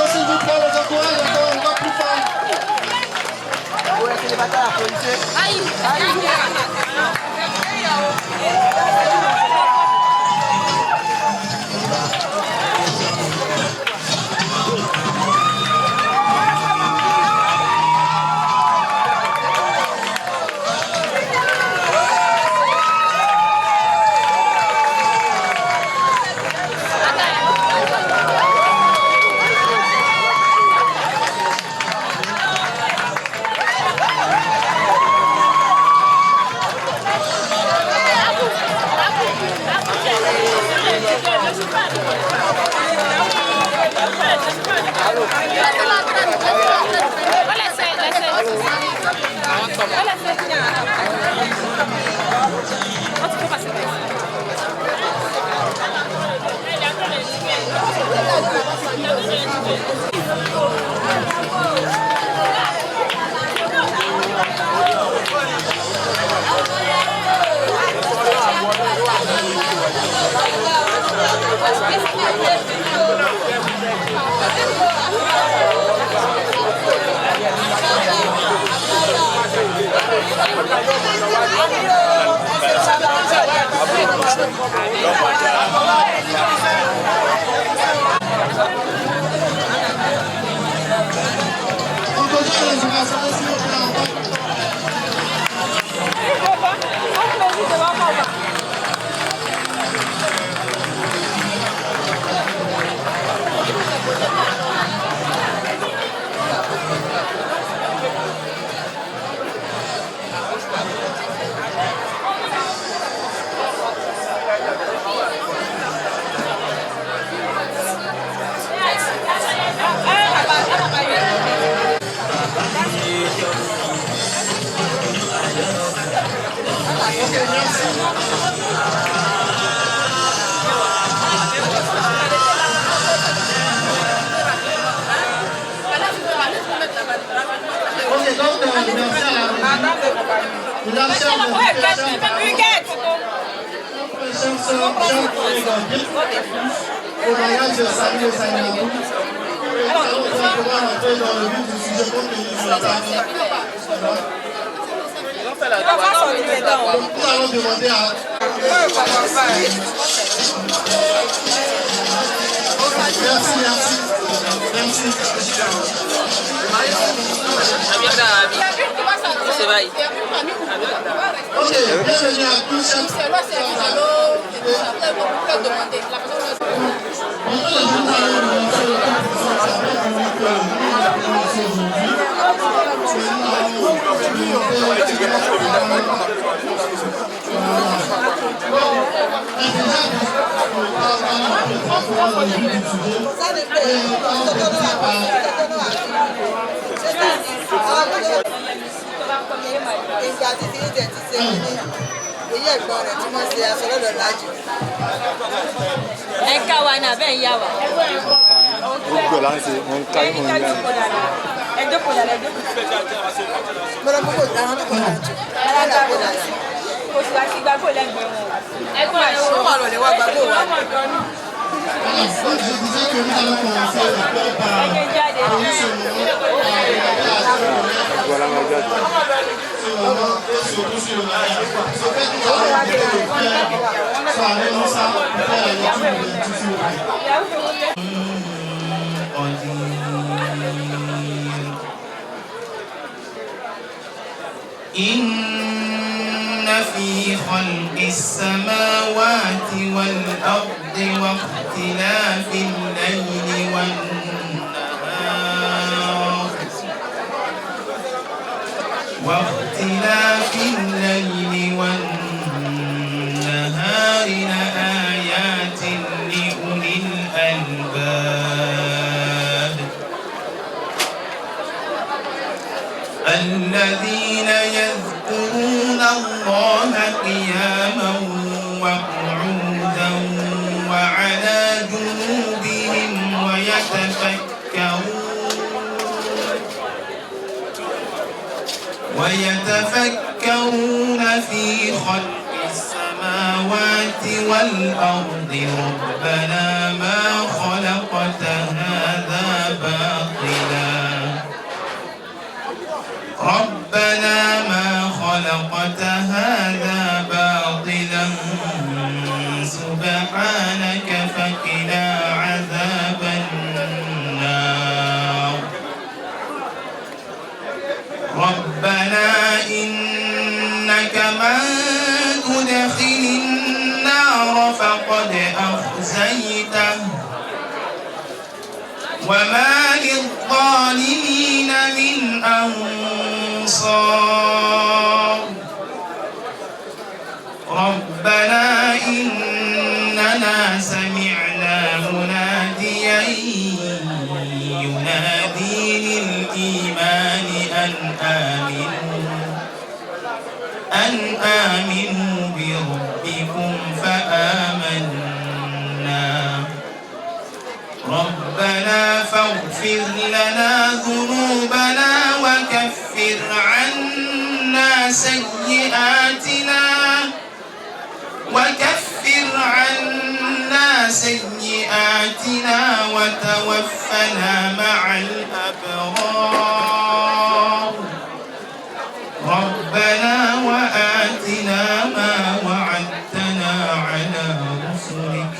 S'il vous plaît, les encourage encore, on va plus fort. Ouais, c'est les bâtards, policiers. Au voyage, je salue le Saïnabou. On va pouvoir rentrer dans le but du sujet pour que nous allons demander à... Merci. Ok, bienvenue à tous. ìgbà tí kìí tẹ̀ ti ṣe ní èyí ẹ̀gbọ́n rẹ̀ tí wọ́n ṣe aṣọ lọ́dọ̀ lájú. ẹ ká wa ní abẹ́ ń yá wa. gbogbo là ń ṣe wọn ká ìmọ̀ ní láyé. ẹ jókòó dára ẹ jókòó. gbọ́dọ̀ gbogbo àwọn tó kọ̀ lájú. alága kò lájú. kò sí wá sí gbàgbó lẹ́gbẹ̀ẹ́ wọn. ẹgbọ́n rẹ̀ wọ́n wà lọ́lẹ̀ wá gbàgbó wa. Je disais que nous allons commencer par Voilà, on regarde. surtout sur le mariage. Ce fait que nous allons faire ça, faire la lecture de إن في خلق السماوات والأرض واختلاف الليل والنهار لآيات لأولي الألباب الذين يذكرون الله قياما وقعودا وعلى جنوبهم ويتفكرون في خلق السماوات والأرض ربنا ما خلقت هذا باطلا سبحانك فقنا عذاب النار ربنا إنك من تدخل النار فقد أخزيته وما للظالمين من أنصار ربنا إننا سمعنا مناديا ينادي للإيمان أن آمنوا بربكم فآمنا ربنا فاغفر لنا ذنوبنا وكفر عنا سيئاتنا وتوفنا مع الأبرار ربنا وآتنا ما وعدتنا على رسلك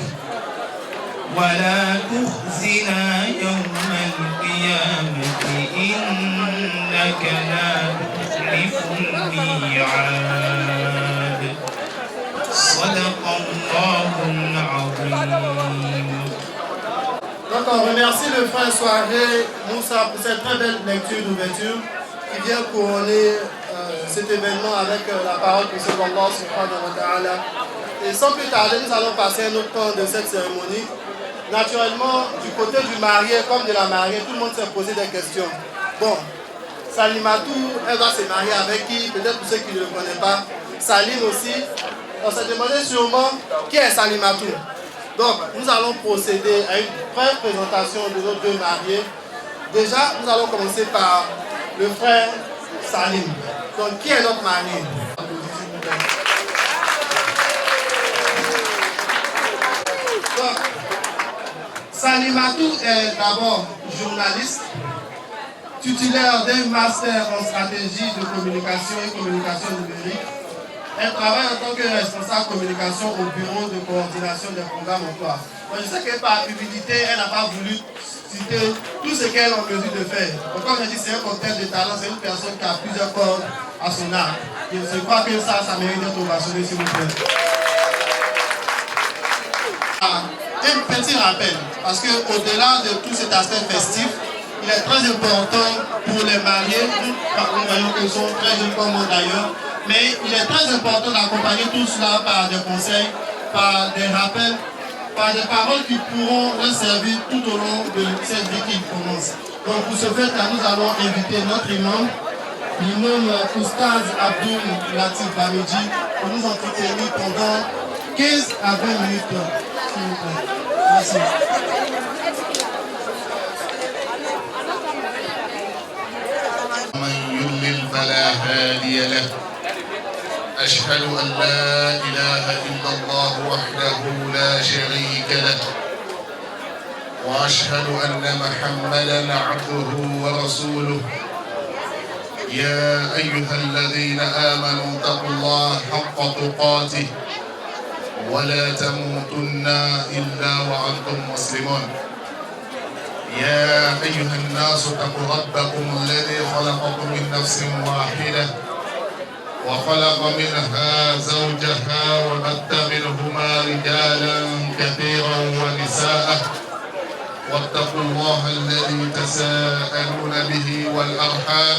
ولا تخزنا يوم القيامة إنك لا تخلف الميعاد صدق الله العظيم. Donc on remercie le frère Soiré Moussa pour cette très belle lecture d'ouverture qui vient couronner cet événement avec la parole de Allah subhanahu wa ta'ala. Et sans plus tarder, nous allons passer un autre temps de cette cérémonie. Naturellement, du côté du marié comme de la mariée, tout le monde s'est posé des questions. Bon, Salimatou, elle va se marier avec qui? Peut-être pour ceux qui ne le connaissent pas. Salim aussi. On s'est demandé sûrement qui est Salimatou. Donc, nous allons procéder à une brève présentation de nos deux mariés. Déjà, nous allons commencer par le frère Salim. Donc, qui est notre marié? Donc, Salimatou est d'abord journaliste, titulaire d'un master en stratégie de communication et communication numérique. Elle travaille en tant que responsable communication au bureau de coordination des programmes emploi. Je sais que par humilité, elle n'a pas voulu citer tout ce qu'elle est en mesure de faire. Donc, comme je dis, c'est un cocktail de talent, c'est une personne qui a plusieurs cordes à son arc. Et je crois que ça mérite d'être ovationné, s'il vous plaît. Un petit rappel, parce qu'au-delà de tout cet aspect festif, il il est très important pour les mariés, nous voyons qu'ils sont très jeunes comme moi d'ailleurs, mais il est très important d'accompagner tout cela par des conseils, par des rappels, par des paroles qui pourront leur servir tout au long de cette vie qui commence. Donc pour ce fait-là, nous allons inviter notre imam, l'imam Oustaz Abdul Latif Bamidji, pour nous entretenir pendant 15 à 20 minutes. S'il vous plaît. Merci. من يضلل فلا هادي له أشهد أن لا إله إلا الله وحده لا شريك له وأشهد أن محمدا عبده ورسوله يا أيها الذين آمنوا اتقوا الله حق تقاته ولا تموتن إلا وأنتم مسلمون يا أيها الناس اتقوا ربكم الذي خلقكم من نفس واحدة وخلق منها زوجها وبث منهما رجالا كثيرا ونساء واتقوا الله الذي تساءلون به والأرحام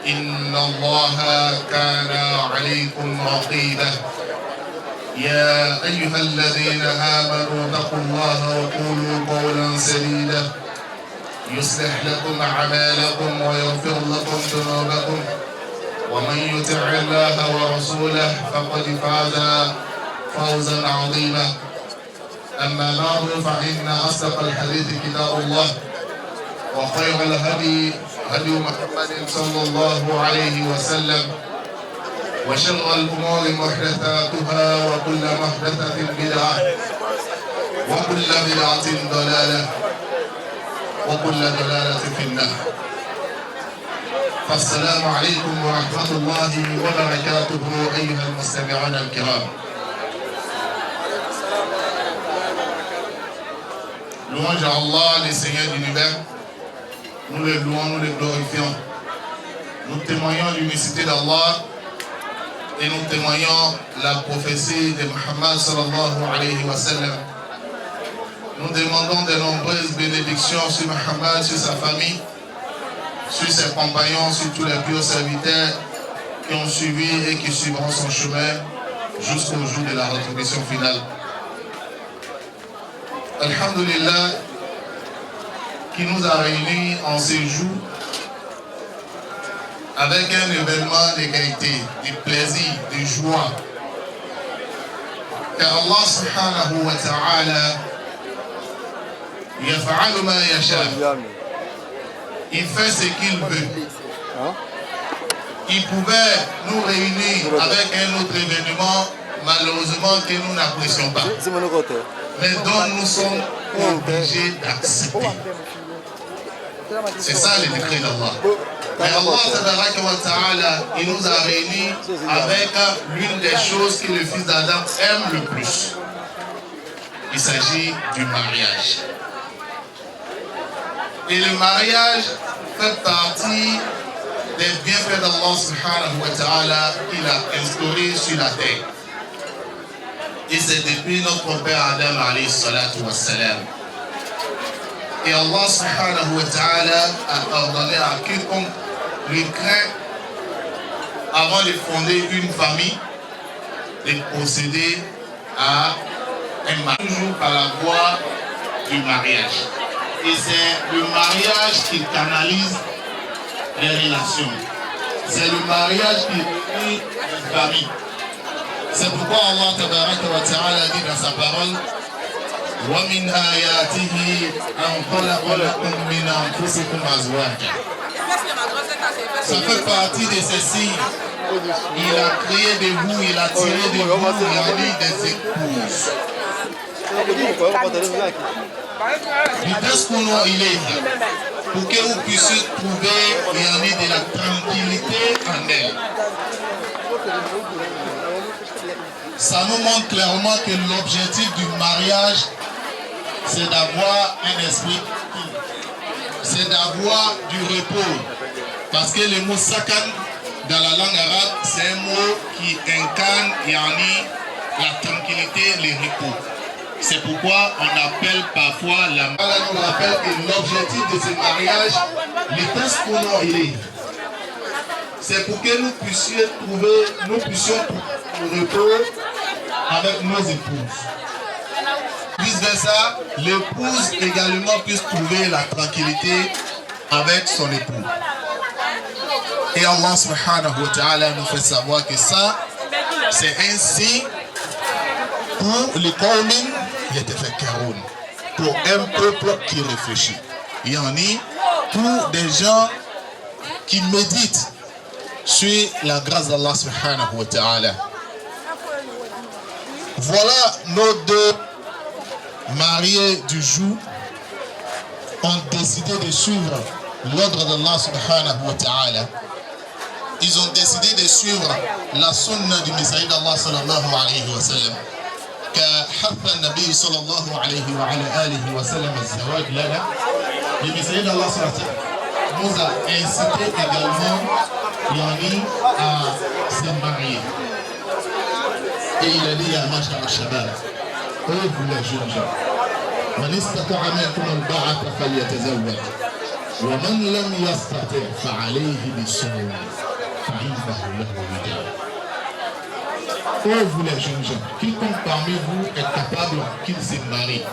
إن الله كان عليكم رقيبا يا أيها الذين آمنوا اتقوا الله وقولوا قولا سديدا يصلح لكم أعمالكم ويغفر لكم ذنوبكم ومن يطع الله ورسوله فقد فاز فوزا عظيما أما بعد فإن أصدق الحديث كتاب الله وخير الهدي هدي محمد صلى الله عليه وسلم وشر الأمور محدثاتها وكل محدثة بدعة وكل بدعة ضلالة وكل ضلالة في النار فالسلام عليكم ورحمة الله وبركاته أيها المستمعون الكرام. Louange à Allah, le Seigneur de l'univers, nous le louons, nous le glorifions. Nous témoignons l'unicité d'Allah et nous témoignons la prophétie de Muhammad sallallahu alayhi wa sallam. Nous demandons de nombreuses bénédictions sur Muhammad, sur sa famille, sur ses compagnons, sur tous les pieux serviteurs qui ont suivi et qui suivront son chemin jusqu'au jour de la rétribution finale. Alhamdulillah, qui nous a réunis en ce jour avec un événement d'égalité, de plaisir, de joie. Car Allah subhanahu wa ta'ala yaf'alu ma yasha. Il fait ce qu'il veut. Il pouvait nous réunir avec un autre événement, malheureusement que nous n'apprécions pas, mais dont nous sommes obligés d'accepter. C'est ça le décret d'Allah. Mais Allah, il nous a réunis avec l'une des choses que le fils d'Adam aime le plus. Il s'agit du mariage. Et le mariage fait partie des bienfaits d'Allah subhanahu wa ta'ala qu'il a instauré sur la terre. Et c'est depuis notre père Adam alayhi salatu wa salam. Et Allah subhanahu wa ta'ala a ordonné à quiconque le craint avant de fonder une famille de procéder à un mariage, toujours par la voie du mariage. Et c'est le mariage qui canalise les relations. C'est le mariage qui unit les familles. C'est pourquoi Allah tabaraka wa ta'ala dit dans sa parole وَمِنْ آيَاتِهِ أَنْ خَلَقَ لَكُمْ مِنْ أَنْفُسِكُمْ أَزْوَاجًا. Ça fait partie de ces signes. Il a créé de vous, il a tiré de vous, il a mis des épouses. Pour que vous puissiez trouver et amener de la tranquillité en elle. Ça nous montre clairement que l'objectif du mariage, c'est d'avoir un esprit, c'est d'avoir du repos. Parce que le mot sakan dans la langue arabe, c'est un mot qui incarne yani, la tranquillité, le repos. C'est pourquoi on appelle parfois la... On rappelle que l'objectif de ce mariage, le texte qu'on a, il est. C'est pour que nous puissions trouver le repos avec nos épouses. Vice versa, l'épouse également puisse trouver la tranquillité avec son époux. Et Allah subhanahu wa ta'ala nous fait savoir que ça, c'est ainsi pour les qawmin yatafakkarun, pour un peuple qui réfléchit. Il y en a pour des gens qui méditent sur la grâce d'Allah subhanahu wa ta'ala. Voilà nos deux mariés du jour ont décidé de suivre l'ordre d'Allah subhanahu wa ta'ala. Ils ont décidé de suivre la sunna du messager d'Allah sallallahu alayhi wa sallam. كحث النبي صلى الله عليه وعلى آله وسلم الزواج لنا. Le messager d'Allah sallallahu alayhi wa sallam nous a incité également à se marier. Et il a dit à Mashar al-Shabab, ô vous les jeunes gens, من استطاع منكم الباعة فليتزوج ومن لم يستطع فعليه بالصوم فإنه له وجاء. Ô vous les jeunes gens, quiconque parmi vous est capable qu'il se marie.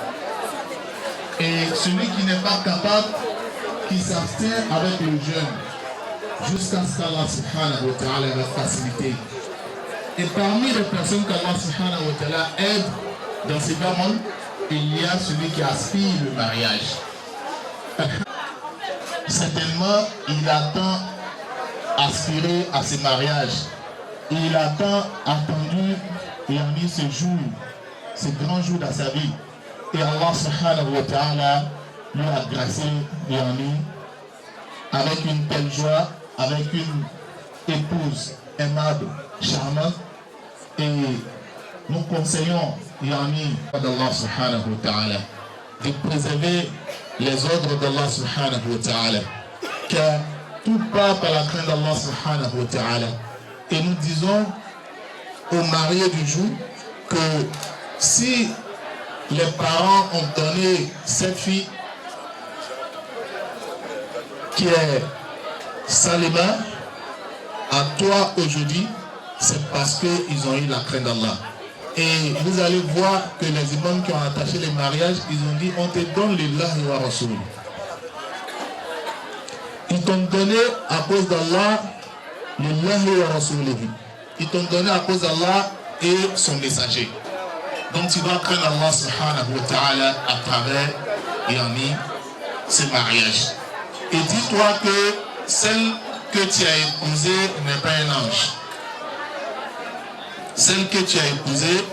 Et celui qui n'est pas capable, qui s'abstient avec le jeune jusqu'à ce qu'Allah subhanahu wa ta'ala va faciliter. Et parmi les personnes qu'Allah subhanahu wa ta'ala aide dans ces bas mondes, il y a celui qui aspire le mariage. Certainement, il attend aspirer à ce mariage. Il a tant attendu et a mis ce jour, ce grand jour dans sa vie. Et Allah subhanahu wa ta'ala lui a gracé et a mis avec une telle joie, avec une épouse aimable, charmante. Et nous conseillons yani d'Allah subhanahu wa ta'ala de préserver les ordres d'Allah subhanahu wa ta'ala, car tout part par la crainte d'Allah subhanahu wa ta'ala. Et nous disons aux mariés du jour que si les parents ont donné cette fille qui est Salima à toi aujourd'hui, c'est parce qu'ils ont eu la crainte d'Allah. Et vous allez voir que les imams qui ont attaché les mariages, ils ont dit on te donne lillahi wa rasoul. Ils t'ont donné à cause d'Allah lillahi wa rasulihi. Ils t'ont donné à cause d'Allah et son messager. Donc tu dois craindre Allah subhanahu wa ta'ala à travers yani, ce mariage. Et dis-toi que celle que tu as épousée n'est pas un ange. Celle que tu as épousée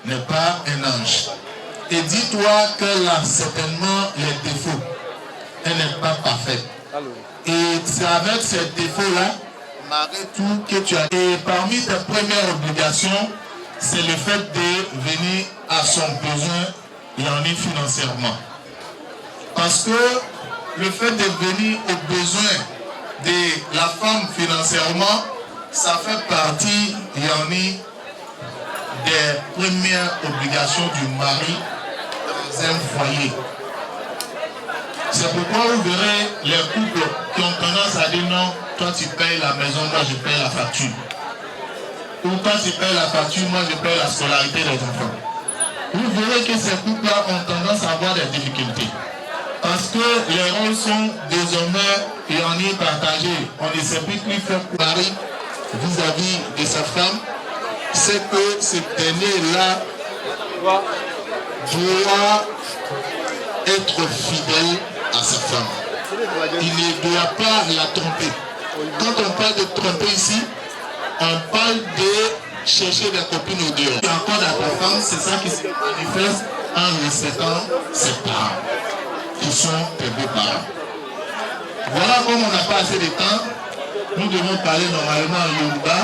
n'est pas un ange. Et dis-toi qu'elle a certainement les défauts. Elle n'est pas parfaite. Et c'est avec ces défauts-là, malgré tout, que tu as. Et parmi tes premières obligations, c'est le fait de venir à son besoin, il y en est financièrement. Parce que le fait de venir aux besoins de la femme financièrement, ça fait partie, il y en a des premières obligations du mari dans un foyer. C'est pourquoi vous verrez les couples qui ont tendance à dire non, toi tu payes la maison, moi je paye la facture. Ou toi tu payes la facture, moi je paye la scolarité des enfants. Vous verrez que ces couples-là ont tendance à avoir des difficultés. Parce que les rôles sont désormais et on est partagé. On ne sait plus qui fait pour mari vis-à-vis de sa femme. C'est que ce dernier-là doit être fidèle à sa femme. Il ne doit pas la tromper. Quand on parle de tromper ici, on parle de chercher des copines au dehors. Et encore à ta femme, c'est ça qui se manifeste en respectant ses parents, qui sont tes beaux-parents. Voilà, comme on n'a pas assez de temps, nous devons parler normalement en Yoruba,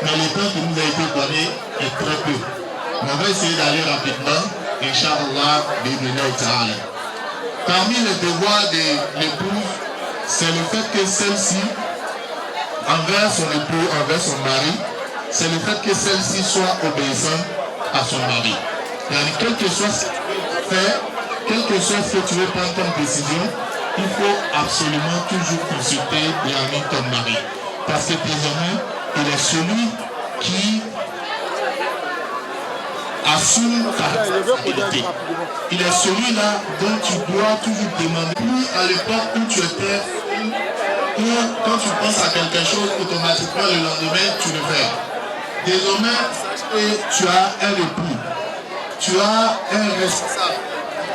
mais le temps qui nous a été donné est très peu. On va essayer d'aller rapidement, Inch'Allah, bi'idhnillahi ta'ala. Parmi les devoirs de l'épouse, c'est le fait que celle-ci, envers son époux, envers son mari, c'est le fait que celle-ci soit obéissante à son mari. Et quel que soit ce faire, quel que soit ce que tu veux prendre comme décision, il faut absolument toujours consulter ton mari. Parce que désormais, il est celui qui assume ta responsabilité. Il est celui-là dont tu dois toujours demander. Plus à l'époque où tu étais, où quand tu penses à quelque chose, automatiquement le lendemain, tu le fais. Désormais, tu as un époux, tu as un responsable.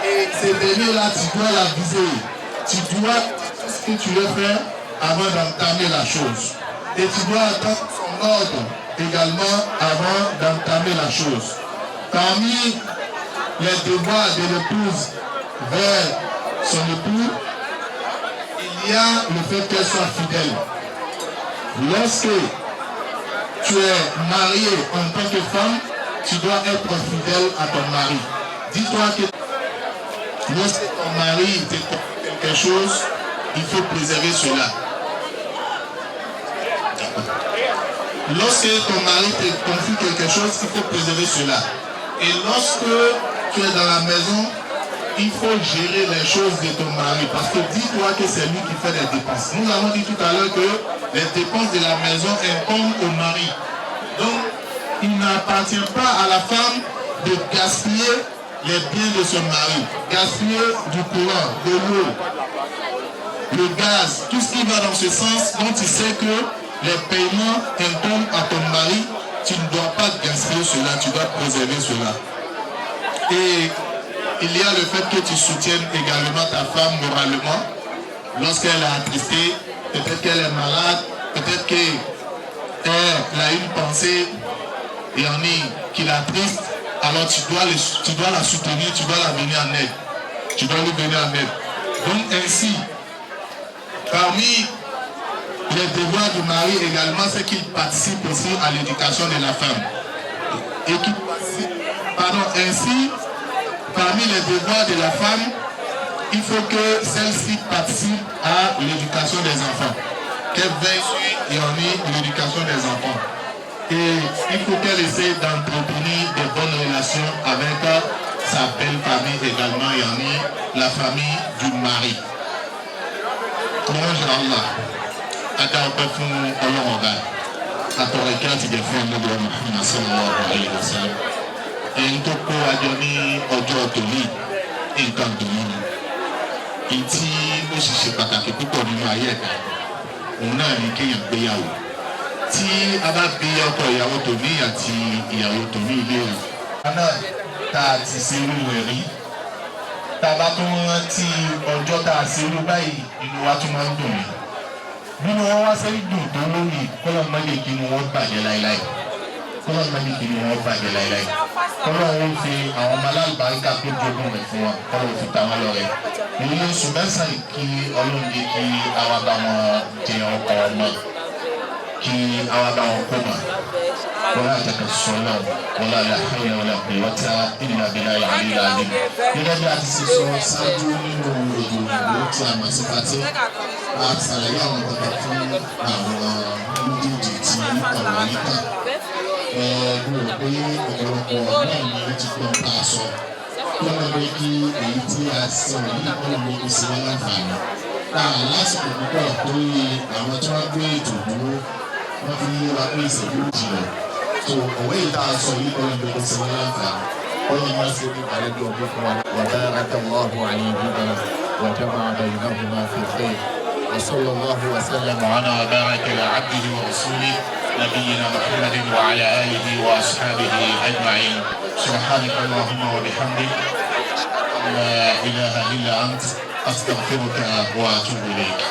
Et ces derniers-là, tu dois la viser. Tu dois tout ce que tu veux faire avant d'entamer la chose. Et tu dois attendre son ordre également avant d'entamer la chose. Parmi les devoirs de l'épouse vers son époux, il y a le fait qu'elle soit fidèle. Lorsque tu es marié en tant que femme, tu dois être fidèle à ton mari. Dis-toi que lorsque ton mari te confie quelque chose, il faut préserver cela. Lorsque ton mari te confie quelque chose, il faut préserver cela. Et lorsque tu es dans la maison, il faut gérer les choses de ton mari. Parce que dis-toi que c'est lui qui fait les dépenses. Nous avons dit tout à l'heure que les dépenses de la maison incombent au mari. Donc, il n'appartient pas à la femme de gaspiller les biens de son mari. Gaspiller du courant, de l'eau, le gaz, tout ce qui va dans ce sens dont tu sais que les paiements incombent à ton mari. Tu ne dois pas gaspiller cela, tu dois préserver cela. Et il y a le fait que tu soutiennes également ta femme moralement. Lorsqu'elle est attristée, peut-être qu'elle est malade, peut-être qu'elle a une pensée qui l'attriste, alors tu dois la soutenir, tu dois la venir en aide. Tu dois lui venir en aide. Donc ainsi, parmi les devoirs du mari également, c'est qu'il participe aussi à l'éducation de la femme. Et qu'il participe, ainsi, parmi les devoirs de la femme, il faut que celle-ci participe à l'éducation des enfants. Qu'elle veille sur l'éducation des enfants. Et il faut qu'elle essaie d'entretenir de bonnes relations avec sa belle famille également, la famille du mari. Bonjour Allah. Adáwọ̀pẹ́ fún Ọlọ́run ọba àtọ̀rọ̀ ìkẹ́ àti ìjẹ́ fún ọmọdé Muhammad sallallahu alaihi wasallam. Ẹni tó kó àjọ ní ọjọ́ tòní nǹkan dùnú ni. Èyí tí ó sì ṣe pàtàkì púpọ̀ nínú ayé ẹ̀dá òun náà ni kéèyàn gbéyàwó. Tí a bá bí ọkọ ìyàwó tòní àti ìyàwó tòní ilé rẹ̀. Náà tá a ti ṣe irú rẹ̀ rí. Tá a bá tún rántí ọjọ́ tá a ṣe irú báyìí inú wa tún máa ń dùn mí. Nínú wọn wá sẹ́yìn dùn tó lórí kọ́lọ́ mọ́lẹ̀ kí ni wọ́n bàjẹ́ láéláé. Kọ́lọ́ mọ́lẹ̀ kí ni wọ́n bàjẹ́ láéláé. Kọ́lọ́ wọn fi àwọn ọmọ alábàárìkà tó jogún rẹ̀ fún wọn. Kọ́lọ́ fi ta wọn lọ rẹ̀. Èyí ló sùn mẹ́sàn-án kí Ọlọ́run jẹ́ kí àwa bá wọn jẹ ọkọ̀ ọmọ. Kí àwa bá wọn kó mọ̀. Wọ́n á jẹ́ ká sọ náà. Wọ́n lá la hawla wala quwwata illa billahi al-aliyyil azim. Gẹ́gẹ́ bí a ti ṣe sọ ṣáájú nínú èdè òyìnbó tí a mọ̀ sí pàtó. A ṣàlàyé àwọn kankan fún àwọn méjèèjì tí ọ̀rọ̀ yìí kà. Mo rò pé ọ̀pọ̀lọpọ̀ náà ni ó ti gbọ́n ká sọ. Lọ́nà pé kí èyí tí a sọ yìí kọ́ ló kó sí wọn láǹfààní. Lásìkò púpọ̀ torí àwọn tí wọ́n gbé ètò dúró wọ́n fi yé wa pé ìṣèlú jìnnà. So òwe ìta sọ yìí kọ́ ló kó sí wọn láǹfààní. Ọlọ́run máa ṣe ní àlejò ọdún fún wa. وبارك الله عليهما وجمع بينهما في الخير. وصلى الله وسلم وبارك على عبده ورسوله نبينا محمد وعلى آله وأصحابه أجمعين. سبحانك اللهم وبحمدك لا إله إلا أنت أستغفرك وأتوب إليك.